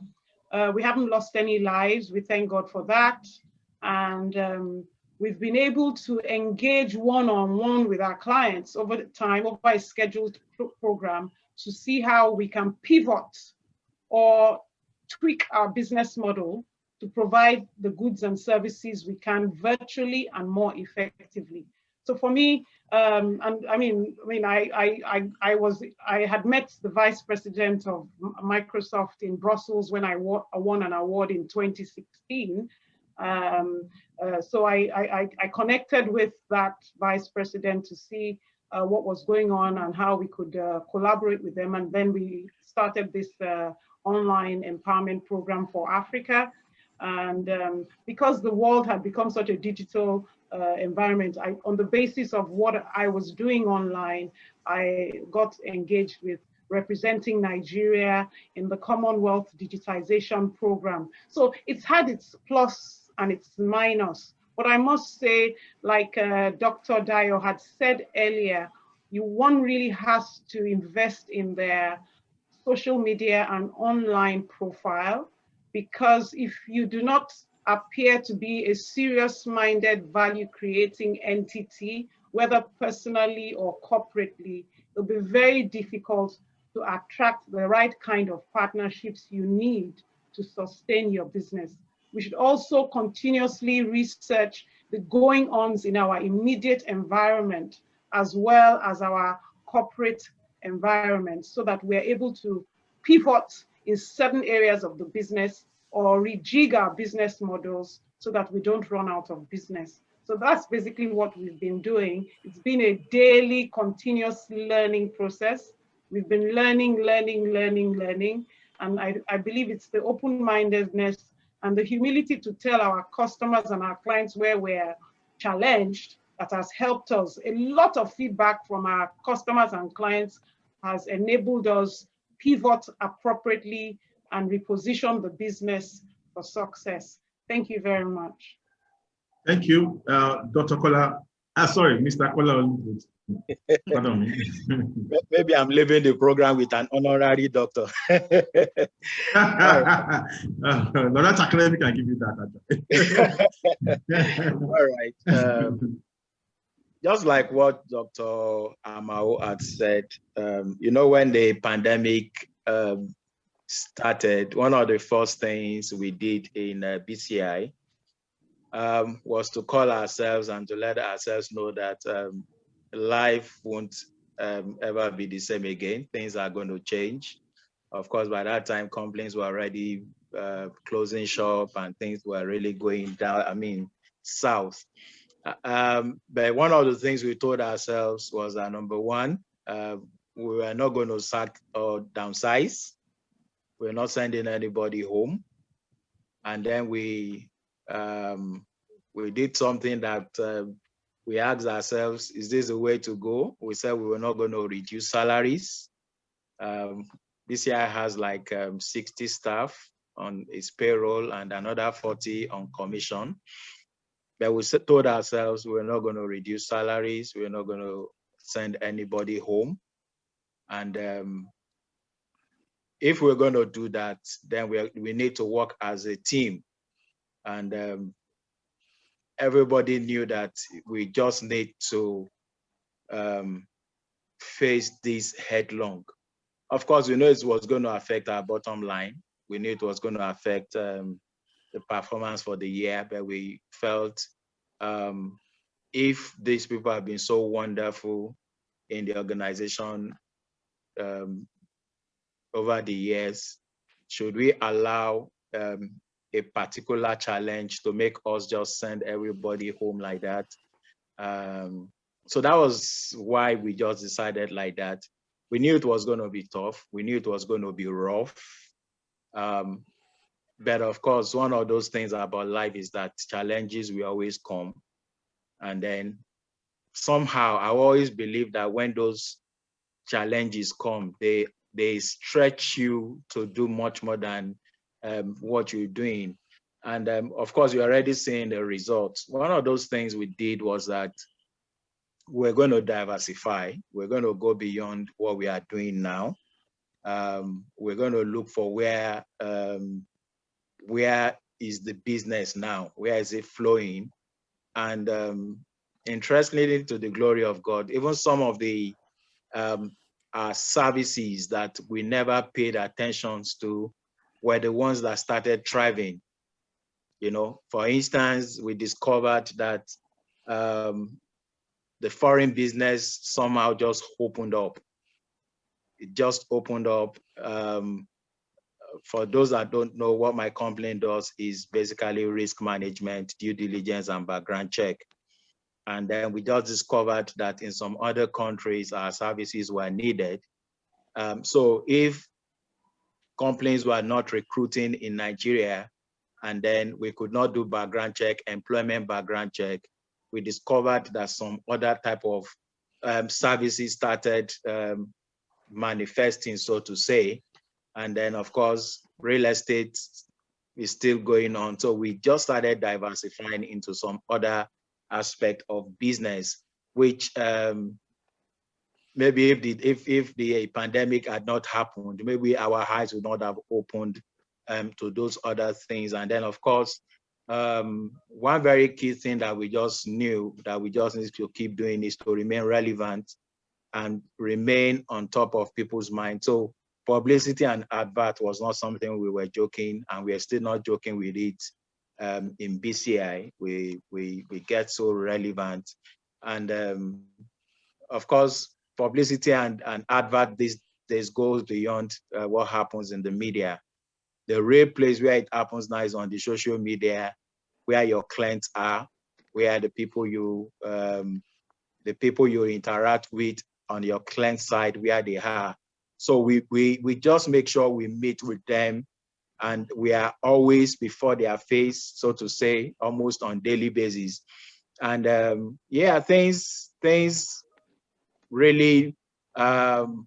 We haven't lost any lives. We thank God for that. And we've been able to engage one-on-one with our clients over the time, over a scheduled program, to see how we can pivot or tweak our business model to provide the goods and services we can virtually and more effectively. So for me, I had met the vice president of Microsoft in Brussels when I won an award in 2016. So I connected with that vice president to see what was going on and how we could collaborate with them. And then we started this online empowerment program for Africa. And because the world had become such a digital environment, on the basis of what I was doing online, I got engaged with representing Nigeria in the Commonwealth Digitization Program. So it's had its plus and its minus. But I must say, like Dr. Dio had said earlier, one really has to invest in their social media and online profile, because if you do not appear to be a serious-minded, value-creating entity, whether personally or corporately, it'll be very difficult to attract the right kind of partnerships you need to sustain your business. We should also continuously research the going-ons in our immediate environment, as well as our corporate environment, so that we're able to pivot in certain areas of the business or rejig our business models so that we don't run out of business. So that's basically what we've been doing. It's been a daily, continuous learning process. We've been learning. And I believe it's the open-mindedness and the humility to tell our customers and our clients where we're challenged that has helped us. A lot of feedback from our customers and clients has enabled us pivot appropriately and reposition the business for success. Thank you very much. Thank you, Dr. Kola. Sorry, Mr. Kola. Pardon me. Maybe I'm leaving the program with an honorary doctor. No, that's academic. I give you that. All right. Just like what Dr. Amao had said, you know, when the pandemic started, one of the first things we did in BCI was to call ourselves and to let ourselves know that life won't ever be the same again. Things are going to change. Of course, by that time, companies were already closing shop and things were really going down, south. But one of the things we told ourselves was that, number one, we were not going to sack or downsize. We're not sending anybody home. And then we did something that we asked ourselves, is this the way to go? We said we were not going to reduce salaries. BCI has like 60 staff on its payroll and another 40 on commission. But we told ourselves we're not going to reduce salaries. We're not going to send anybody home. And if we're going to do that, then we need to work as a team. And everybody knew that we just need to face this headlong. Of course, we know it was going to affect our bottom line. We knew it was going to affect the performance for the year, but we felt if these people have been so wonderful in the organization over the years, should we allow a particular challenge to make us just send everybody home like that? So that was why we just decided like that. We knew it was going to be tough. We knew it was going to be rough. But of course, one of those things about life is that challenges will always come. And then somehow I always believe that when those challenges come, they stretch you to do much more than what you're doing. And of course, you're already seeing the results. One of those things we did was that we're going to diversify. We're going to go beyond what we are doing now. We're going to look for where is the business now? Where is it flowing? And interestingly, to the glory of God, even some of the services that we never paid attention to were the ones that started thriving. You know, for instance, we discovered that the foreign business somehow just opened up. It just opened up. For those that don't know, what my company does is basically risk management, due diligence, and background check. And then we just discovered that in some other countries, our services were needed. So if companies were not recruiting in Nigeria, and then we could not do background check, employment background check, we discovered that some other type of services started manifesting, so to say. And then, of course, real estate is still going on. So we just started diversifying into some other aspect of business, which maybe if the pandemic had not happened, maybe our eyes would not have opened to those other things. And then, of course, one very key thing that we just knew that we just need to keep doing is to remain relevant and remain on top of people's minds. So publicity and advert was not something we were joking, and we are still not joking with it. In BCI, we get so relevant, and of course, publicity and advert these days goes beyond what happens in the media. The real place where it happens now is on the social media, where your clients are, where the people you interact with on your client side, where they are. So we just make sure we meet with them, and we are always before their face, so to say, almost on daily basis. And yeah, things really, for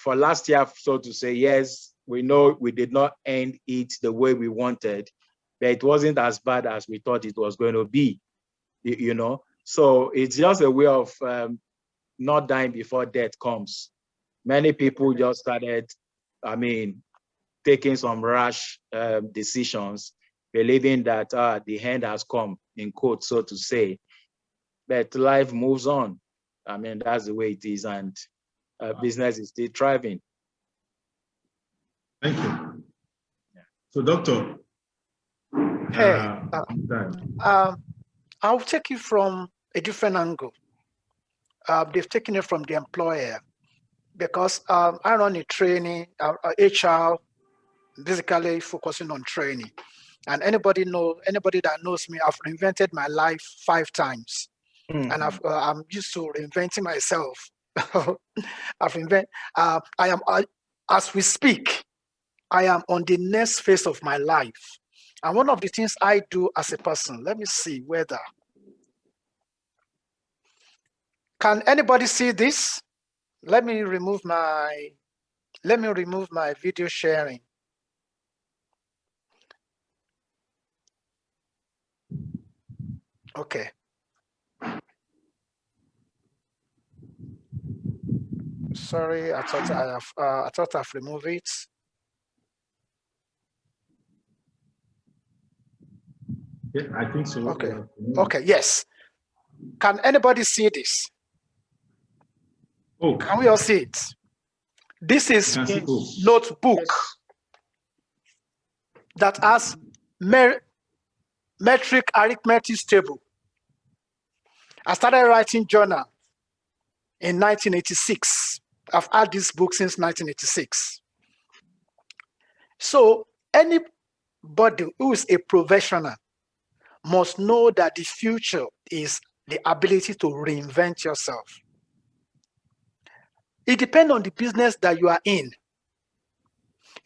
last year, so to say, yes, we know we did not end it the way we wanted, but it wasn't as bad as we thought it was going to be, you know? So it's just a way of not dying before death comes. Many people just started, taking some rash decisions, believing that the end has come, in quotes, so to say. But life moves on. That's the way it is, and business is still thriving. Thank you. So, Doctor. Hey, I'll take you from a different angle. They've taken it from the employer, because I run a training, HR, basically focusing on training. And anybody that knows me, I've reinvented my life 5 times. Mm-hmm. And I'm used to reinventing myself. As we speak, I am on the next phase of my life. And one of the things I do as a person, let me see whether, can anybody see this? Let me remove my video sharing. Okay. Sorry, I thought I've removed it. Yeah, I think so. Okay. Okay, yes. Can anybody see this? Oh. Can we all see it? This is a notebook that has metric arithmetic table. I started writing journal in 1986. I've had this book since 1986. So anybody who is a professional must know that the future is the ability to reinvent yourself. It depends on the business that you are in.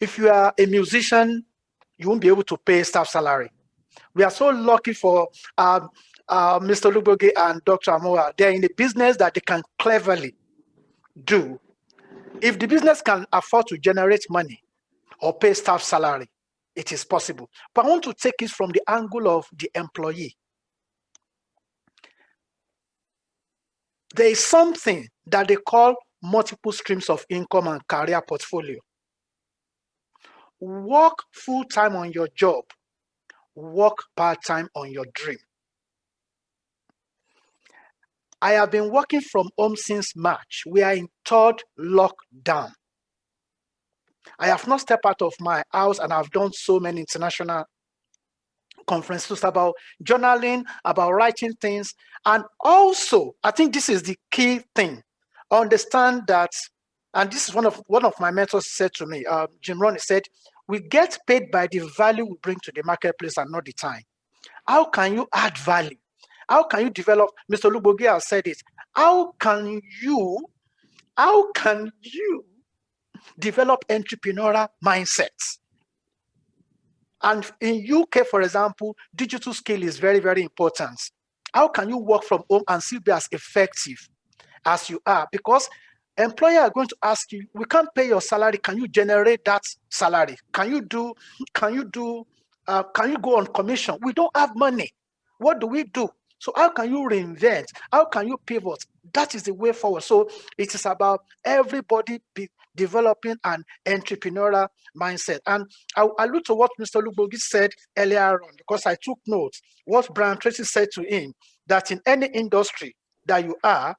If you are a musician, you won't be able to pay staff salary. We are so lucky for Mr. Olugbode and Dr. Amoa. They're in a business that they can cleverly do. If the business can afford to generate money or pay staff salary, it is possible. But I want to take it from the angle of the employee. There is something that they call multiple streams of income and career portfolio. Work full-time on your job. Work part-time on your dream. I have been working from home since March. We are in 3rd lockdown. I have not stepped out of my house, and I've done so many international conferences about journaling, about writing things. And also, I think this is the key thing. Understand that, and this is one of my mentors said to me, Jim Roney said, we get paid by the value we bring to the marketplace and not the time. How can you add value? How can you develop? Mr. Olugbode has said it. How can you develop entrepreneurial mindsets? And in UK, for example, digital skill is very, very important. How can you work from home and still be as effective as you are? Because employer are going to ask you, we can't pay your salary. Can you generate that salary? Can you go on commission? We don't have money. What do we do? So how can you reinvent? How can you pivot? That is the way forward. So it is about everybody developing an entrepreneurial mindset. And I allude to what Mr. Lubogi said earlier on, because I took notes. What Brian Tracy said to him, that in any industry that you are,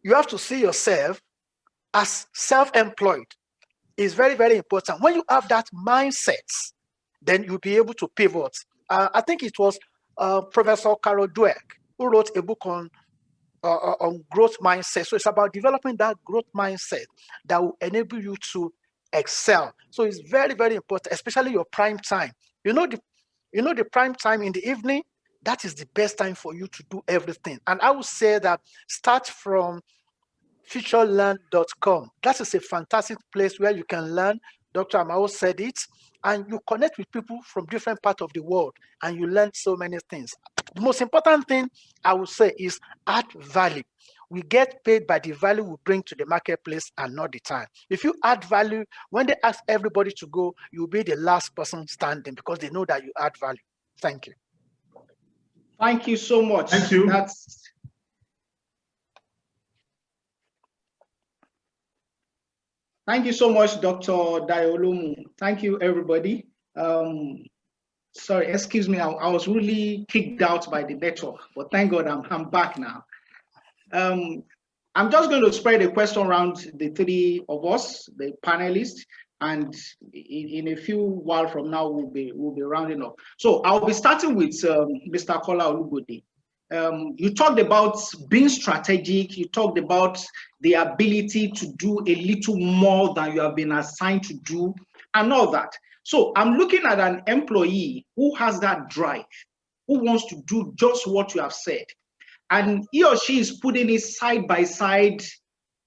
you have to see yourself as self-employed. It's very, very important. When you have that mindset, then you'll be able to pivot. I think it was Professor Carol Dweck who wrote a book on growth mindset. So it's about developing that growth mindset that will enable you to excel. So it's very, very important, especially your prime time. You know the prime time in the evening, that is the best time for you to do everything. And I would say that start from futurelearn.com. That is a fantastic place where you can learn. Dr. Amao said it, and you connect with people from different parts of the world, and you learn so many things. The most important thing I would say is add value. We get paid by the value we bring to the marketplace and not the time. If you add value, when they ask everybody to go, you'll be the last person standing because they know that you add value. Thank you. Thank you so much. Thank you. Thank you so much, Dr. Dayolomu. Thank you, everybody. Sorry, excuse me, I was really kicked out by the network, but thank God I'm back now. I'm just going to spread a question around the three of us, the panelists, and in a few while from now, we'll be rounding up. So I'll be starting with Mr. Kola Olubode. You talked about being strategic. You talked about the ability to do a little more than you have been assigned to do and all that. So I'm looking at an employee who has that drive, who wants to do just what you have said. And he or she is putting it side by side,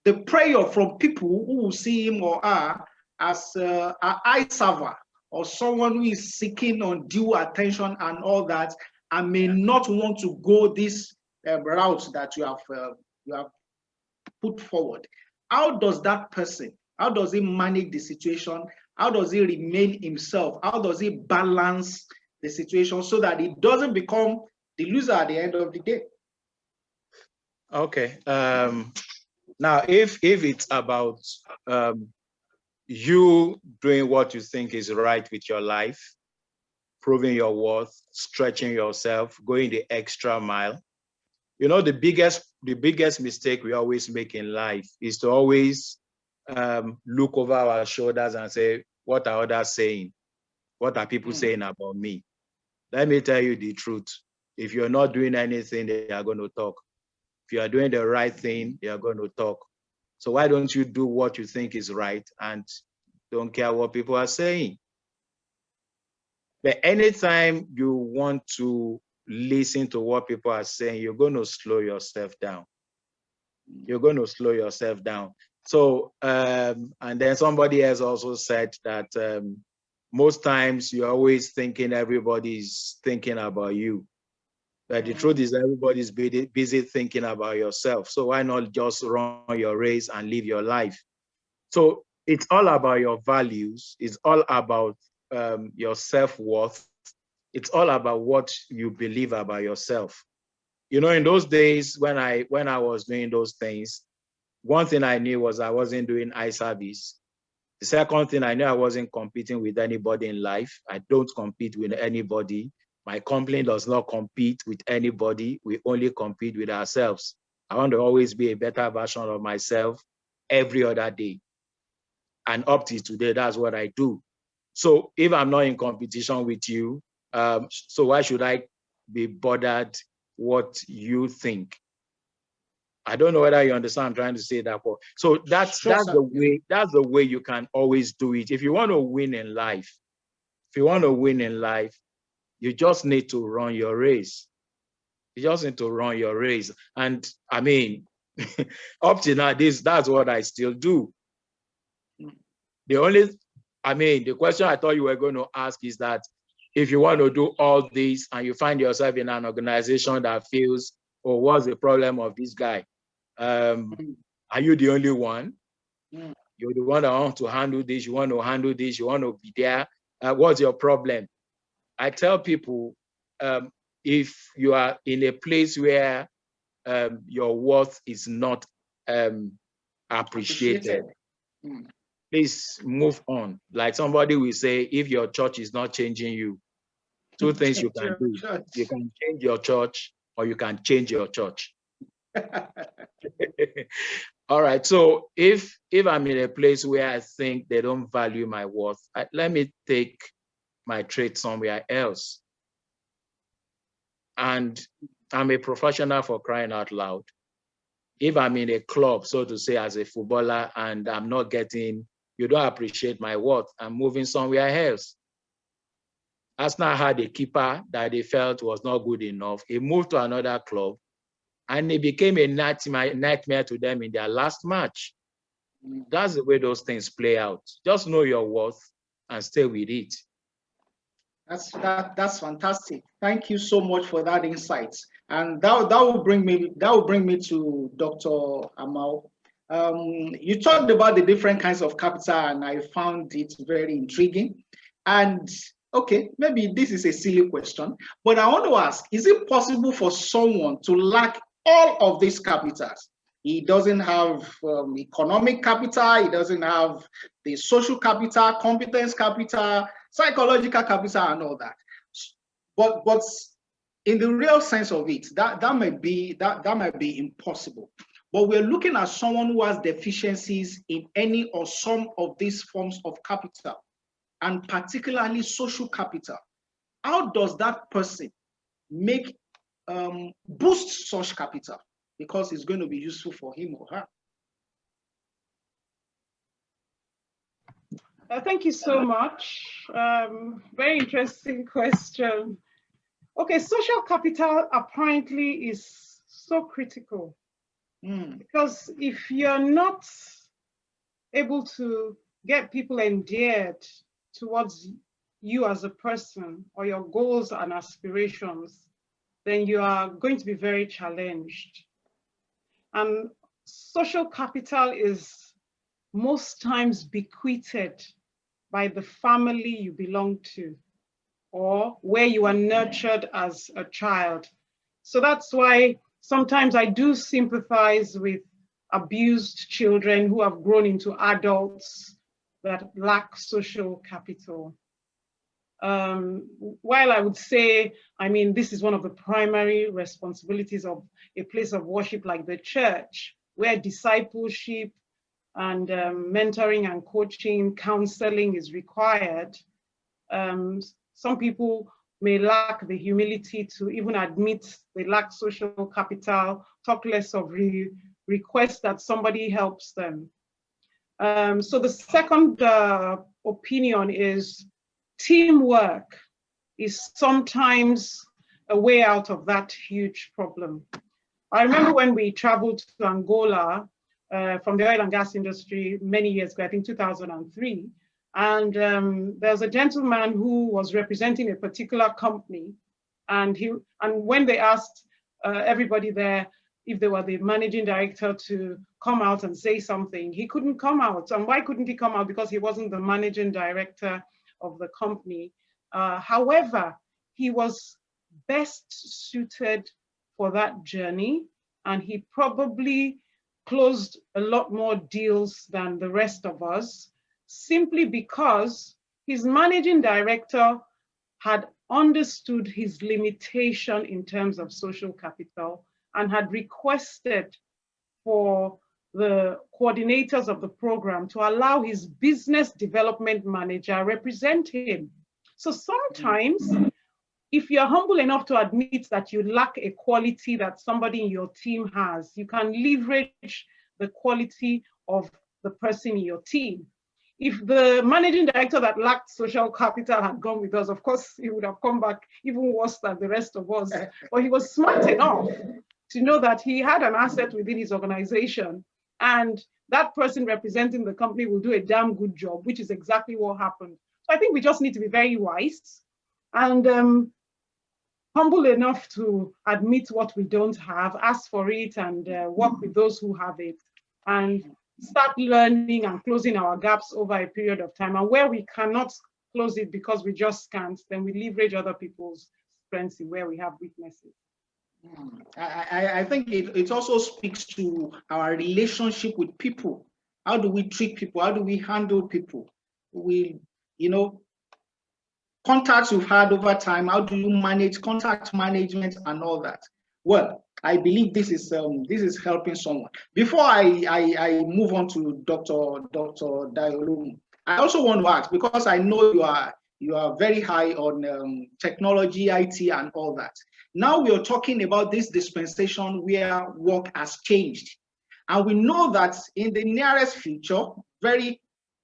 the prayer from people who will see him or her as an eye server or someone who is seeking undue attention and all that, and may not want to go this route that you have put forward. How does that person, how does he manage the situation? How does he remain himself? How does he balance the situation so that he doesn't become the loser at the end of the day? Okay. Now, if it's about you doing what you think is right with your life, proving your worth, stretching yourself, going the extra mile. You know, the biggest mistake we always make in life is to always look over our shoulders and say, what are others saying? What are people saying about me? Let me tell you the truth. If you're not doing anything, they are going to talk. If you are doing the right thing, they are going to talk. So why don't you do what you think is right and don't care what people are saying? But anytime you want to listen to what people are saying, you're going to slow yourself down. You're going to slow yourself down. So, and then somebody else also said that most times you're always thinking everybody's thinking about you. But the truth is everybody's busy thinking about yourself. So why not just run your race and live your life? So it's all about your values. It's all about your self-worth. It's all about what you believe about yourself. You know, in those days when I was doing those things, one thing I knew was I wasn't doing eye service. The second thing I knew, I wasn't competing with anybody in life. I don't compete with anybody. My company does not compete with anybody. We only compete with ourselves. I want to always be a better version of myself every other day. And up to today, that's what I do. So if I'm not in competition with you, so why should I be bothered what you think? I don't know whether you understand I'm trying to say that. So that's the way you can always do it. If you want to win in life, you just need to run your race. You just need to run your race. And I mean, up to now, that's what I still do. The question I thought you were going to ask is that if you want to do all this and you find yourself in an organization that feels, oh, what's the problem of this guy? Are you the only one? Mm. You're the one that want to handle this, you want to handle this, you want to be there. What's your problem? I tell people, if you are in a place where your worth is not appreciated, Mm. please move on. Like somebody will say, if your church is not changing you, two things you Change can your do. church. You can change your church or you can change your church. All right. So if I'm in a place where I think they don't value my worth, let me take my trade somewhere else. And I'm a professional, for crying out loud. If I'm in a club, so to say, as a footballer, and I'm not getting, you don't appreciate my worth, I'm moving somewhere else. Arsenal had a keeper that they felt was not good enough. He moved to another club, and it became a nightmare to them in their last match. That's the way those things play out. Just know your worth and stay with it. That's fantastic. Thank you so much for that insight. And that will bring me to Dr. Amal. You talked about the different kinds of capital, and I found it very intriguing. And okay, maybe this is a silly question, but I want to ask: is it possible for someone to lack all of these capitals? He doesn't have economic capital. He doesn't have the social capital, competence capital, psychological capital, and all that. But in the real sense of it, that might be impossible. But we're looking at someone who has deficiencies in any or some of these forms of capital, and particularly social capital. How does that person boost such capital? Because it's going to be useful for him or her. Thank you so much. Very interesting question. Okay, social capital apparently is so critical because if you're not able to get people endeared towards you as a person or your goals and aspirations, then you are going to be very challenged. And social capital is most times bequeathed by the family you belong to or where you are nurtured as a child. So that's why sometimes I do sympathize with abused children who have grown into adults that lack social capital. While I would say, I mean, this is one of the primary responsibilities of a place of worship like the church, where discipleship and mentoring and coaching, counseling is required. Some people may lack the humility to even admit they lack social capital, talk less of request that somebody helps them. So the second opinion is teamwork is sometimes a way out of that huge problem. I remember when we traveled to Angola from the oil and gas industry many years ago, I think 2003, and there was a gentleman who was representing a particular company, and when they asked everybody there if they were the managing director to come out and say something, he couldn't come out. And why couldn't he come out? Because he wasn't the managing director of the company. However, he was best suited for that journey, and he probably closed a lot more deals than the rest of us, simply because his managing director had understood his limitation in terms of social capital and had requested for the coordinators of the program to allow his business development manager represent him. So sometimes, if you're humble enough to admit that you lack a quality that somebody in your team has, you can leverage the quality of the person in your team. If the managing director that lacked social capital had gone with us, of course, he would have come back even worse than the rest of us. But he was smart enough to know that he had an asset within his organization, and that person representing the company will do a damn good job, which is exactly what happened. So I think we just need to be very wise and humble enough to admit what we don't have, ask for it, and work with those who have it. and start learning and closing our gaps over a period of time. And where we cannot close it because we just can't, then we leverage other people's strengths in where we have weaknesses. I think it also speaks to our relationship with people. How do we treat people? How do we handle people? Contacts you've had over time, how do you manage contact management and all that? Well, I believe this is helping someone. Before I move on to Dr. Dayolomu, I also want to ask, because I know you are very high on technology, IT, and all that. Now we are talking about this dispensation where work has changed. And we know that in the nearest future, very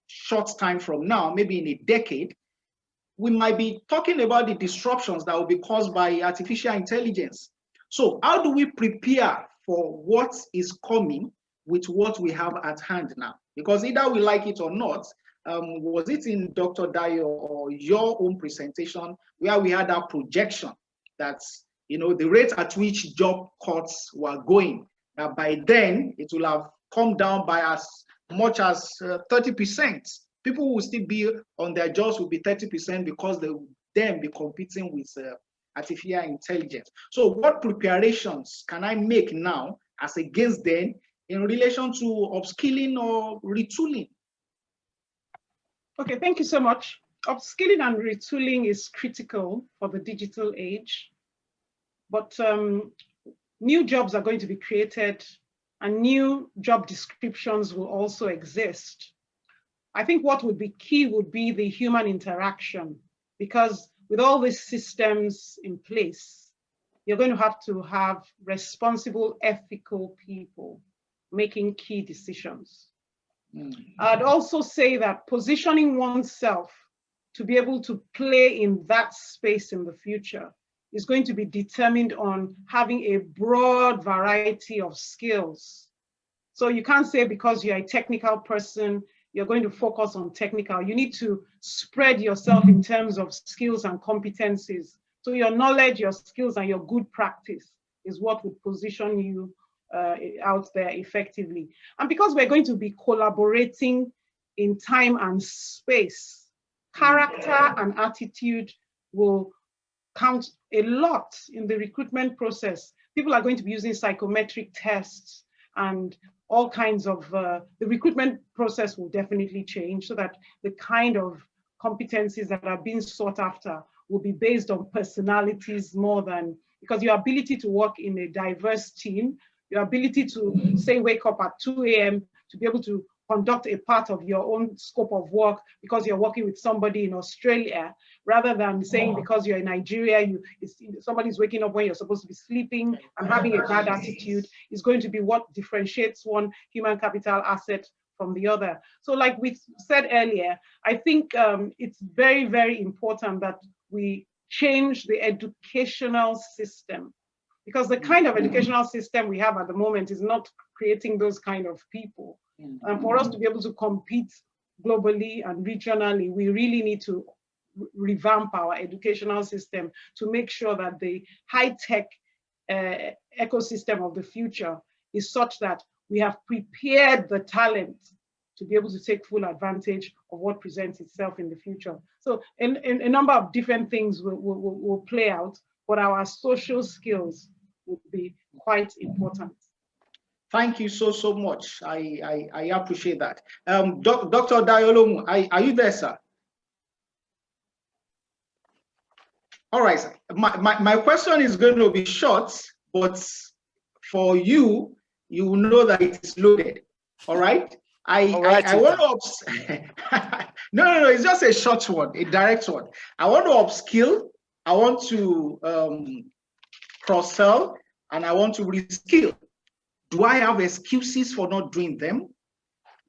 short time from now, maybe in a decade, we might be talking about the disruptions that will be caused by artificial intelligence. So how do we prepare for what is coming with what we have at hand now? Because either we like it or not, was it in Dr. Dayo or your own presentation where we had that projection that, the rate at which job cuts were going, that by then it will have come down by as much as 30%. People will still be on their jobs, will be 30% because they will then be competing with artificial intelligence. So what preparations can I make now as against then in relation to upskilling or retooling? Okay, thank you so much. Upskilling and retooling is critical for the digital age, but new jobs are going to be created and new job descriptions will also exist. I think what would be key would be the human interaction, because with all these systems in place, you're going to have responsible, ethical people making key decisions. I'd also say that positioning oneself to be able to play in that space in the future is going to be determined on having a broad variety of skills. So you can't say because you're a technical person, you're going to focus on technical. You need to spread yourself in terms of skills and competencies. So your knowledge, your skills, and your good practice is what would position you out there effectively. And because we're going to be collaborating in time and space, character and attitude will count a lot in the recruitment process. People are going to be using psychometric tests and all kinds of, the recruitment process will definitely change so that the kind of competencies that are being sought after will be based on personalities more than, because your ability to work in a diverse team, your ability to say wake up at 2 a.m. to be able to conduct a part of your own scope of work because you're working with somebody in Australia, rather than saying because you're in Nigeria, somebody's waking up when you're supposed to be sleeping and having a bad attitude, is going to be what differentiates one human capital asset from the other. So like we said earlier, I think it's very, very important that we change the educational system, because the kind of educational system we have at the moment is not creating those kind of people. And for us to be able to compete globally and regionally, we really need to revamp our educational system to make sure that the high-tech ecosystem of the future is such that we have prepared the talent to be able to take full advantage of what presents itself in the future. So a number of different things will play out, but our social skills will be quite important. Thank you so much. I appreciate that. Dr. Dayolomu, are you there, sir? All right, sir. My question is going to be short, but for you, you will know that it is loaded. All right? I want to no, it's just a short one, a direct one. I want to upskill, I want to cross-sell, and I want to reskill. Do I have excuses for not doing them?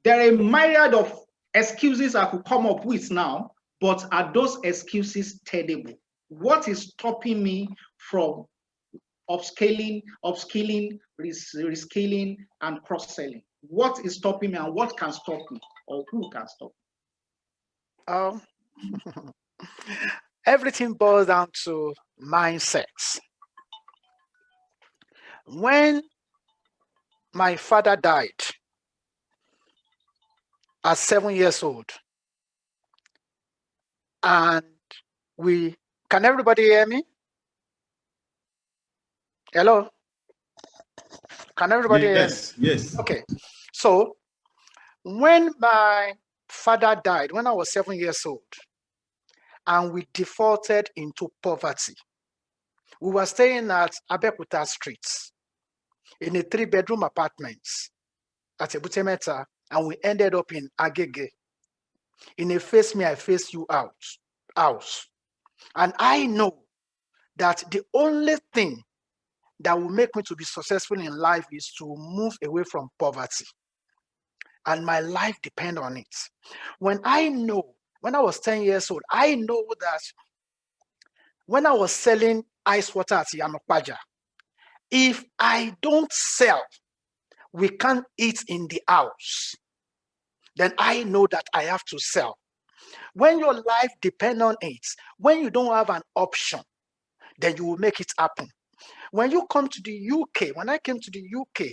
There are a myriad of excuses I could come up with now, but are those excuses tenable? What is stopping me from upskilling, reskilling, and cross-selling? What is stopping me, and what can stop me, or who can stop me? Everything boils down to mindsets. When my father died, at 7 years old. And can everybody hear me? Hello? Can everybody hear me? Yes, yes. Okay. So when my father died, when I was 7 years old, and we defaulted into poverty, we were staying at Abekuta Street in a 3-bedroom apartment at Ebutemeta, and we ended up in Agege in a face me, I face you house. And I know that the only thing that will make me to be successful in life is to move away from poverty. And my life depends on it. When I was 10 years old, I know that when I was selling ice water at Yamakwaja, if I don't sell, we can't eat in the house. Then I know that I have to sell. When your life depends on it, when you don't have an option, then you will make it happen. When you come to the UK, when I came to the UK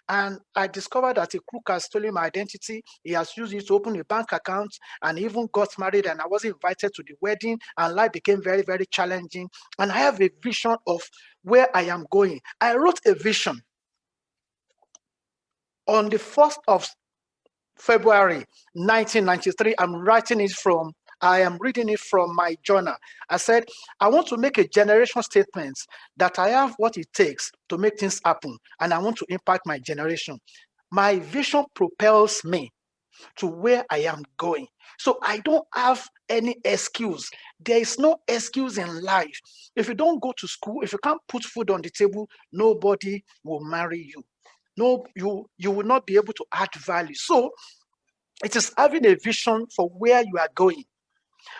and I discovered that a crook has stolen my identity, he has used it to open a bank account and even got married, and I was invited to the wedding, and life became very, very challenging. And I have a vision of where I am going. I wrote a vision on the 1st of February 1993. I am reading it from my journal. I said, I want to make a generation statement that I have what it takes to make things happen, and I want to impact my generation. My vision propels me to where I am going. So I don't have any excuse. There is no excuse in life. If you don't go to school, if you can't put food on the table, nobody will marry you. No, you will not be able to add value. So it is having a vision for where you are going.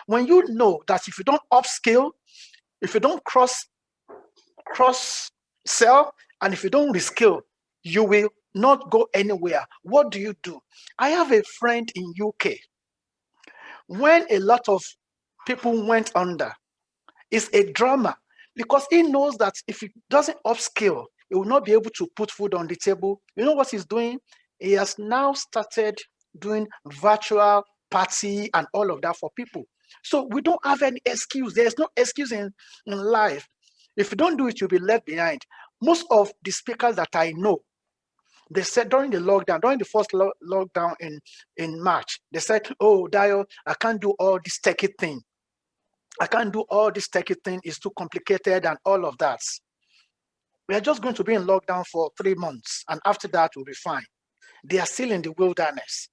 When you know that if you don't upskill, if you don't cross sell, and if you don't reskill, you will not go anywhere. What do? I have a friend in UK. When a lot of people went under, it's a drama, because he knows that if he doesn't upskill, he will not be able to put food on the table. You know what he's doing? He has now started doing virtual party and all of that for people. So we don't have any excuse. There's no excuse in life. If you don't do it, you'll be left behind. Most of the speakers that I know, they said during the lockdown, during the first lockdown in March, they said, oh, Dio, I can't do all this techie thing. I can't do all this techie thing. It's too complicated and all of that. We are just going to be in lockdown for 3 months, and after that, we'll be fine. They are still in the wilderness.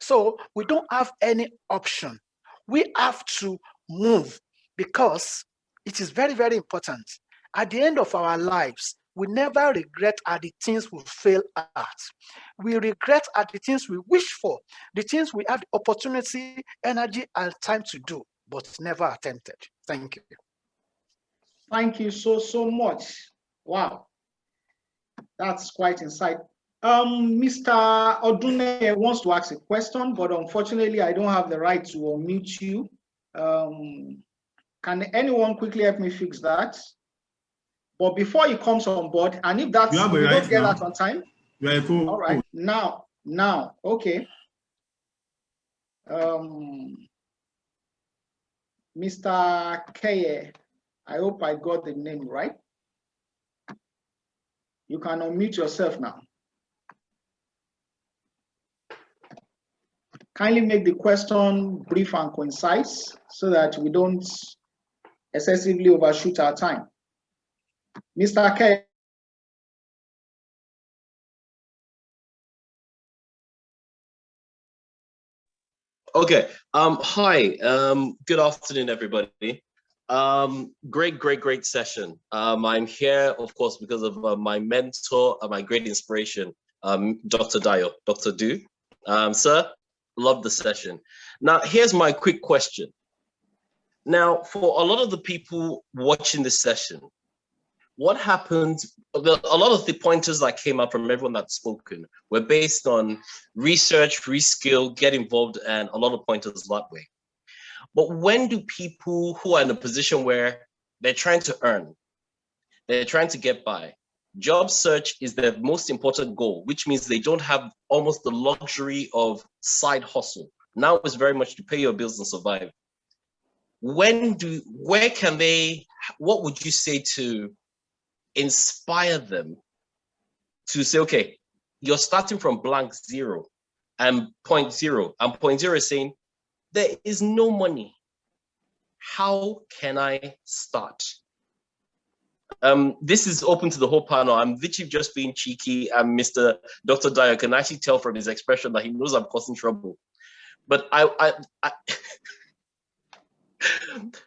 So we don't have any option. We have to move, because it is very, very important. At the end of our lives, we never regret at the things we fail at. We regret at the things we wish for, the things we have the opportunity, energy, and time to do, but never attempted. Thank you. Thank you so much. Wow. That's quite insight. Mr. Odune wants to ask a question, but unfortunately, I don't have the right to unmute you. Can anyone quickly help me fix that? But before he comes on board, and if that's, you don't get that on time. Yeah, cool. All right, now, okay. Mr. Keye, I hope I got the name right. You can unmute yourself now. Kindly make the question brief and concise so that we don't excessively overshoot our time. Mr. K. Okay. Hi. Good afternoon, everybody. Great session. I'm here, of course, because of my mentor and my great inspiration, Dr. Dio, Dr. Du. Sir, love the session. Now, here's my quick question. Now, for a lot of the people watching this session, what happened? A lot of the pointers that came up from everyone that's spoken were based on research, reskill, get involved, and a lot of pointers that way. But when do people who are in a position where they're trying to earn, they're trying to get by, Job search is their most important goal, which means they don't have almost the luxury of side hustle. Now it's very much to pay your bills and survive. What would you say to inspire them to say, okay, you're starting from blank zero and point zero, and point zero is saying, there is no money. How can I start? This is open to the whole panel. I'm literally just being cheeky, and Mr. Dr. Dyer can actually tell from his expression that he knows I'm causing trouble. But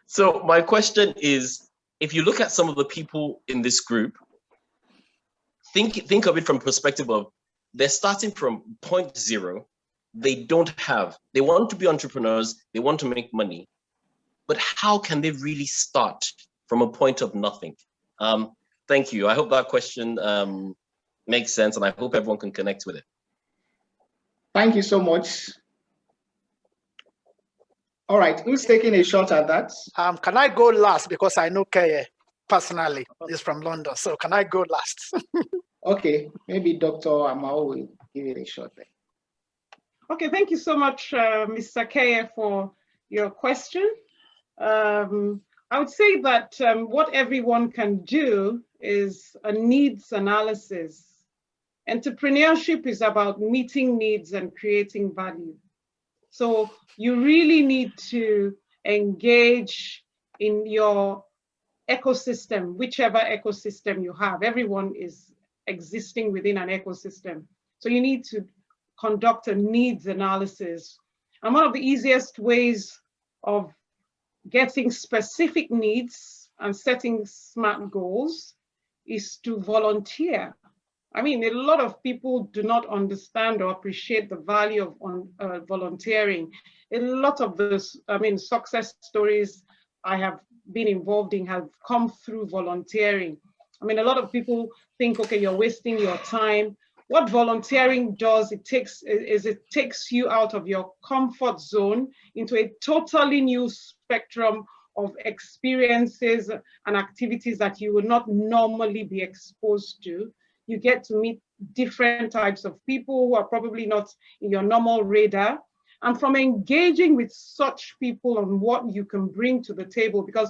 so my question is, if you look at some of the people in this group, think of it from perspective of they're starting from point zero. They want to be entrepreneurs, they want to make money, but how can they really start from a point of nothing? Thank you. I hope that question makes sense, and I hope everyone can connect with it. Thank you so much. All right, who's taking a shot at that? Can I go last, because I know Keye personally is from London, so can I go last? Okay, maybe Dr. Amao will give it a shot then. Okay, thank you so much, Mr. Keye, for your question. I would say that what everyone can do is a needs analysis. Entrepreneurship is about meeting needs and creating value. So you really need to engage in your ecosystem, whichever ecosystem you have. Everyone is existing within an ecosystem. So you need to conduct a needs analysis. And one of the easiest ways of getting specific needs and setting SMART goals is to volunteer. I mean, a lot of people do not understand or appreciate the value of volunteering. A lot of this, success stories I have been involved in have come through volunteering. I mean, a lot of people think, okay, you're wasting your time. What volunteering does, it takes you out of your comfort zone into a totally new spectrum of experiences and activities that you would not normally be exposed to. You get to meet different types of people who are probably not in your normal radar. And from engaging with such people on what you can bring to the table, because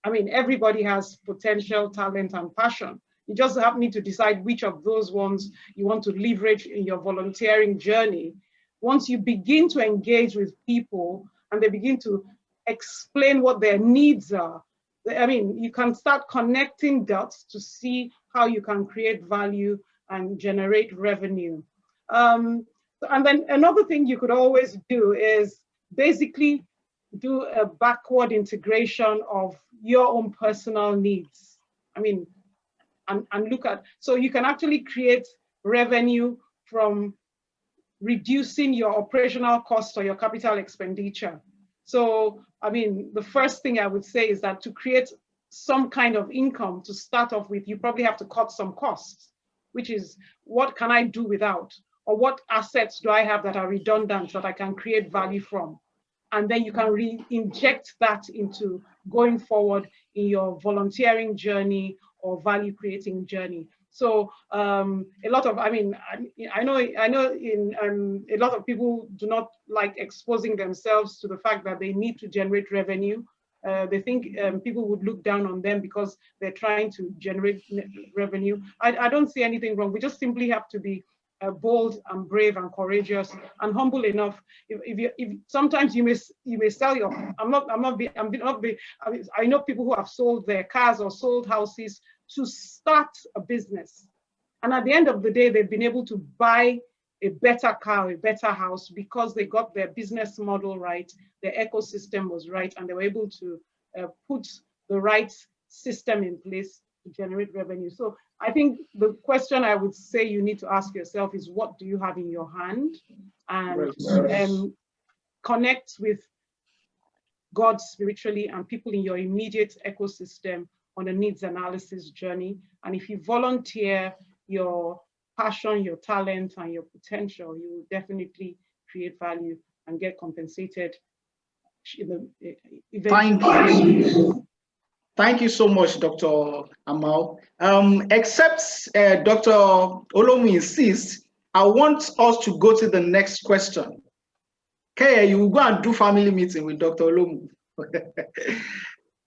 everybody has potential, talent, and passion. You just need to decide which of those ones you want to leverage in your volunteering journey. Once you begin to engage with people and they begin to explain what their needs are, you can start connecting dots to see how you can create value and generate revenue. And then another thing you could always do is basically do a backward integration of your own personal needs. And look at, so you can actually create revenue from reducing your operational costs or your capital expenditure. So, the first thing I would say is that to create some kind of income to start off with, you probably have to cut some costs, which is what can I do without? Or what assets do I have that are redundant that I can create value from? And then you can re-inject that into going forward in your volunteering journey or value creating journey. So a lot of, I know in a lot of people do not like exposing themselves to the fact that they need to generate revenue. They think people would look down on them because they're trying to generate revenue. I don't see anything wrong. We just simply have to be bold and brave and courageous and humble enough. If sometimes you may sell your. I know people who have sold their cars or sold houses to start a business, and at the end of the day, they've been able to buy a better car, a better house, because they got their business model right, their ecosystem was right, and they were able to put the right system in place to generate revenue. So I think the question I would say you need to ask yourself is, what do you have in your hand? And connect with God spiritually and people in your immediate ecosystem on a needs analysis journey. And if you volunteer your passion, your talent, and your potential, you will definitely create value and get compensated eventually. Thank you so much, Dr. Amal. Except Dr. Olomu insists, I want us to go to the next question. Okay, you will go and do family meeting with Dr. Olomu.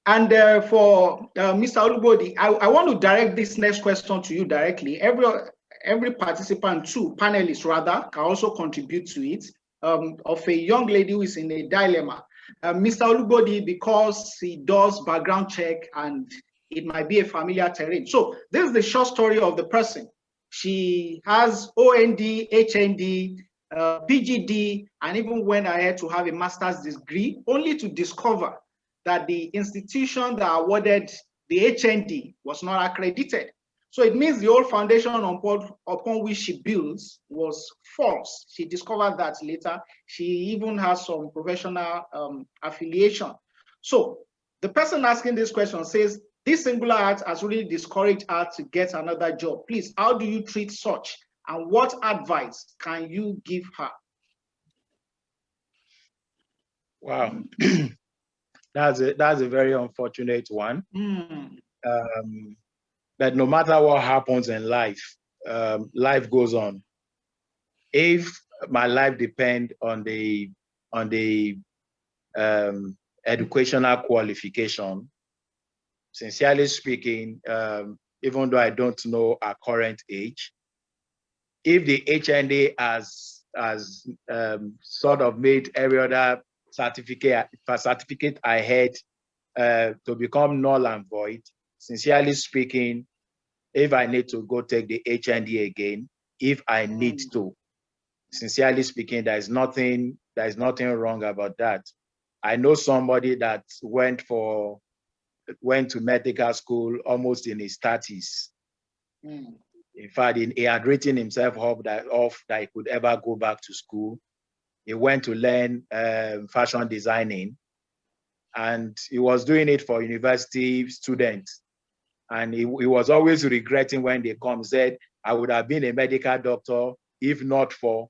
And for Mr. Olubodi, I want to direct this next question to you directly. Every participant, two panelists rather, can also contribute to it, of a young lady who is in a dilemma. Mr. Olubodi, because he does background check and it might be a familiar terrain. So this is the short story of the person. She has OND, HND, PGD, and even went ahead to have a master's degree, only to discover that the institution that awarded the HND was not accredited. So it means the old foundation upon which she builds was false. She discovered that later. She even has some professional affiliation. So the person asking this question says, this singular act has really discouraged her to get another job. Please, how do you treat such? And what advice can you give her? Wow. That's a very unfortunate one. But no matter what happens in life, life goes on. If my life depends on the educational qualification, sincerely speaking, even though I don't know our current age, if the HND has sort of made every other certificate ahead to become null and void, sincerely speaking, if I need to go take the HND again, if I need to, sincerely speaking, there's nothing wrong about that. I know somebody that went to medical school almost in his 30s. In fact, he had written himself off that he could ever go back to school. He went to learn fashion designing, and he was doing it for university students. And he was always regretting when they come, said, I would have been a medical doctor if not for.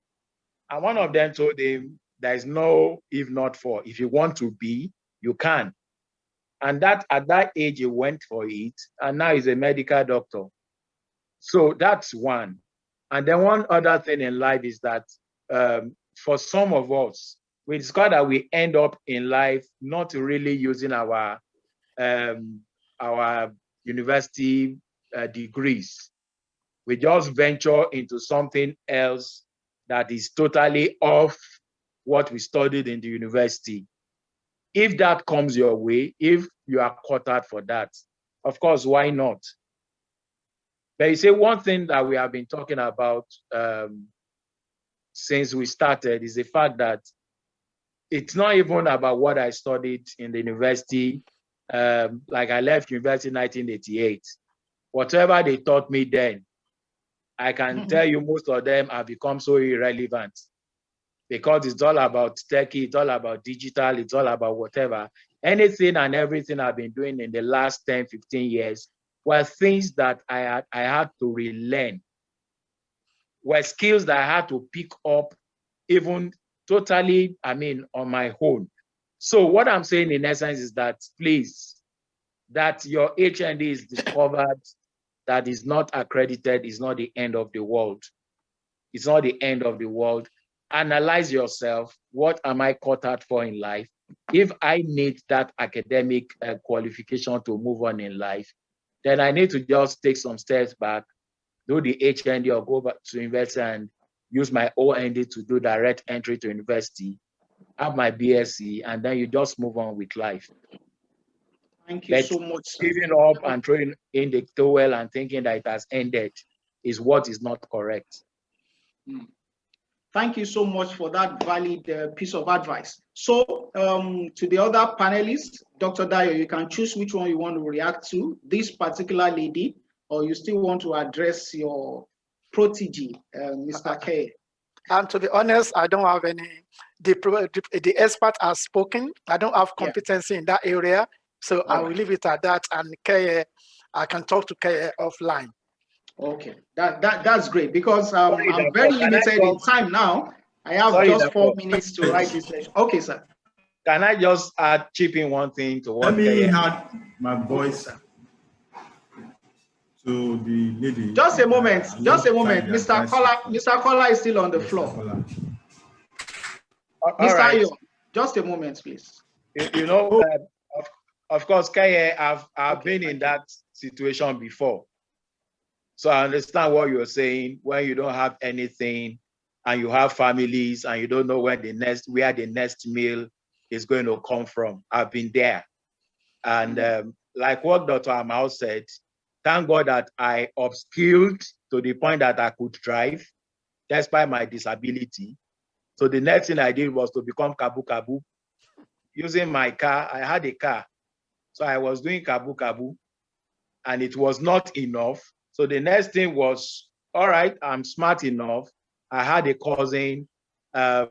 And one of them told him, there is no if not for. If you want to be, you can. And that at that age, he went for it, and now he's a medical doctor. So that's one. And then one other thing in life is that for some of us, we discover that we end up in life not really using our university degrees. We just venture into something else that is totally off what we studied in the university. If that comes your way, if you are caught out for that, of course, why not? But you say one thing that we have been talking about since we started is the fact that it's not even about what I studied in the university. Like I left university in 1988. Whatever they taught me then, I can tell you most of them have become so irrelevant because it's all about techie, it's all about digital, it's all about whatever. Anything and everything I've been doing in the last 10, 15 years were things that I had to relearn, were skills that I had to pick up even totally, on my own. So what I'm saying in essence is that, please, that your HND is discovered, that is not accredited, is not the end of the world. It's not the end of the world. Analyze yourself. What am I caught out for in life? If I need that academic qualification to move on in life, then I need to just take some steps back, do the HND or go back to university and use my OND to do direct entry to university, have my BSc, and then you just move on with life. Thank you so much, sir. Giving up and throwing in the towel and thinking that it has ended is what is not correct. Thank you so much for that valid piece of advice. So to the other panelists, Dr. Dayo, you can choose which one you want to react to, this particular lady, or you still want to address your protege, Mr. K. To be honest, I don't have any, the expert has spoken. I don't have competency in that area. So I will leave it at that, and K, I can talk to K offline. Okay, that's great, because I'm very limited in time now. I have just 4 minutes to write this session. Okay, sir. Can I just chip in one thing to what? Let me add my voice to to the lady. Just a moment. Just a moment. Mr. Kola is still on the floor. Mr. Right. Ayo, just a moment, please. You know, of course, Kaye, I've been in that situation before. So I understand what you're saying when you don't have anything and you have families and you don't know where the next meal is going to come from. I've been there. And like what Dr. Amal said, thank God that I upskilled to the point that I could drive despite my disability. So the next thing I did was to become kabu using my car. I had a car. So I was doing kabu and it was not enough. So the next thing was, all right, I'm smart enough. I had a cousin that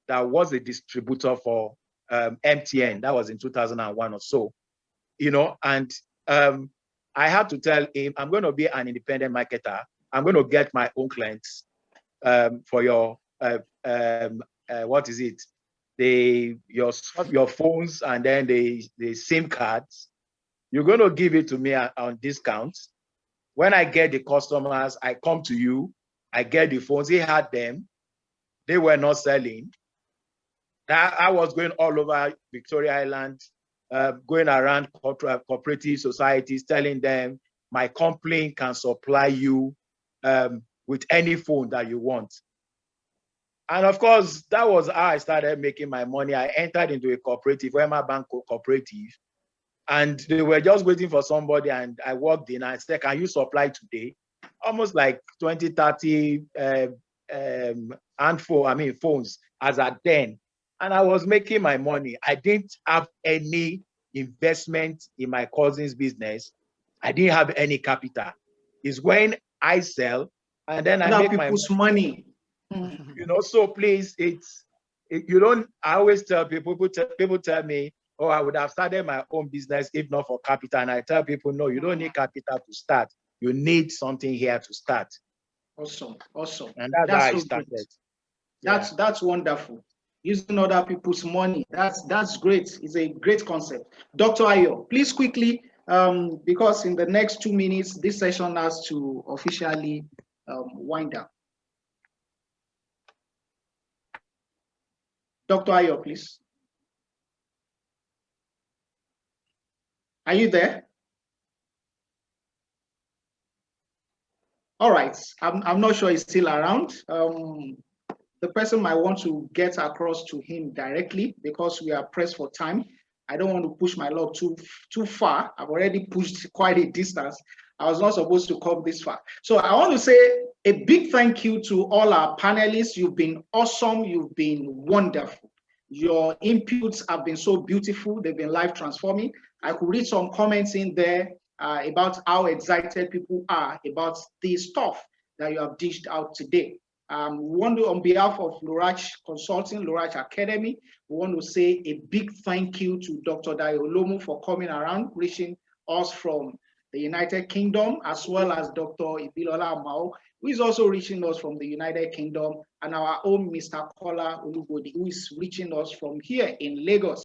was a distributor for MTN. That was in 2001 or so, you know, and I had to tell him, I'm going to be an independent marketer. I'm going to get my own clients for your, what is it? Your phones and then the SIM cards. You're going to give it to me on discounts. When I get the customers, I come to you, I get the phones. He had them. They were not selling. I was going all over Victoria Island, going around cooperative societies, telling them my company can supply you with any phone that you want. And of course, that was how I started making my money. I entered into a cooperative, Wema Bank cooperative, and they were just waiting for somebody. And I walked in and I said, can you supply today? Almost like 20, 30 phones as at then. And I was making my money. I didn't have any investment in my cousin's business. I didn't have any capital. It's when I sell and then I make my money. You know, so please, you don't. I always tell people tell me, oh, I would have started my own business if not for capital. And I tell people, no, you don't need capital to start. You need something here to start. Awesome. And that's how I started. That's wonderful. Using other people's money. That's great. It's a great concept. Dr. Ayo, please quickly, because in the next 2 minutes, this session has to officially wind down. Dr. Ayo, please. Are you there? All right. I'm not sure he's still around. The person might want to get across to him directly because we are pressed for time. I don't want to push my luck too far. I've already pushed quite a distance. I was not supposed to come this far. So I want to say a big thank you to all our panelists. You've been awesome. You've been wonderful. Your inputs have been so beautiful. They've been life transforming. I could read some comments in there about how excited people are about the stuff that you have dished out today. We want to, on behalf of Lorach Consulting, Lorach Academy, we want to say a big thank you to Dr. Dayo Olomu for coming around, reaching us from the United Kingdom, as well as Dr. Ibilola Amao, who is also reaching us from the United Kingdom, and our own Mr. Kola Olubodi, who is reaching us from here in Lagos.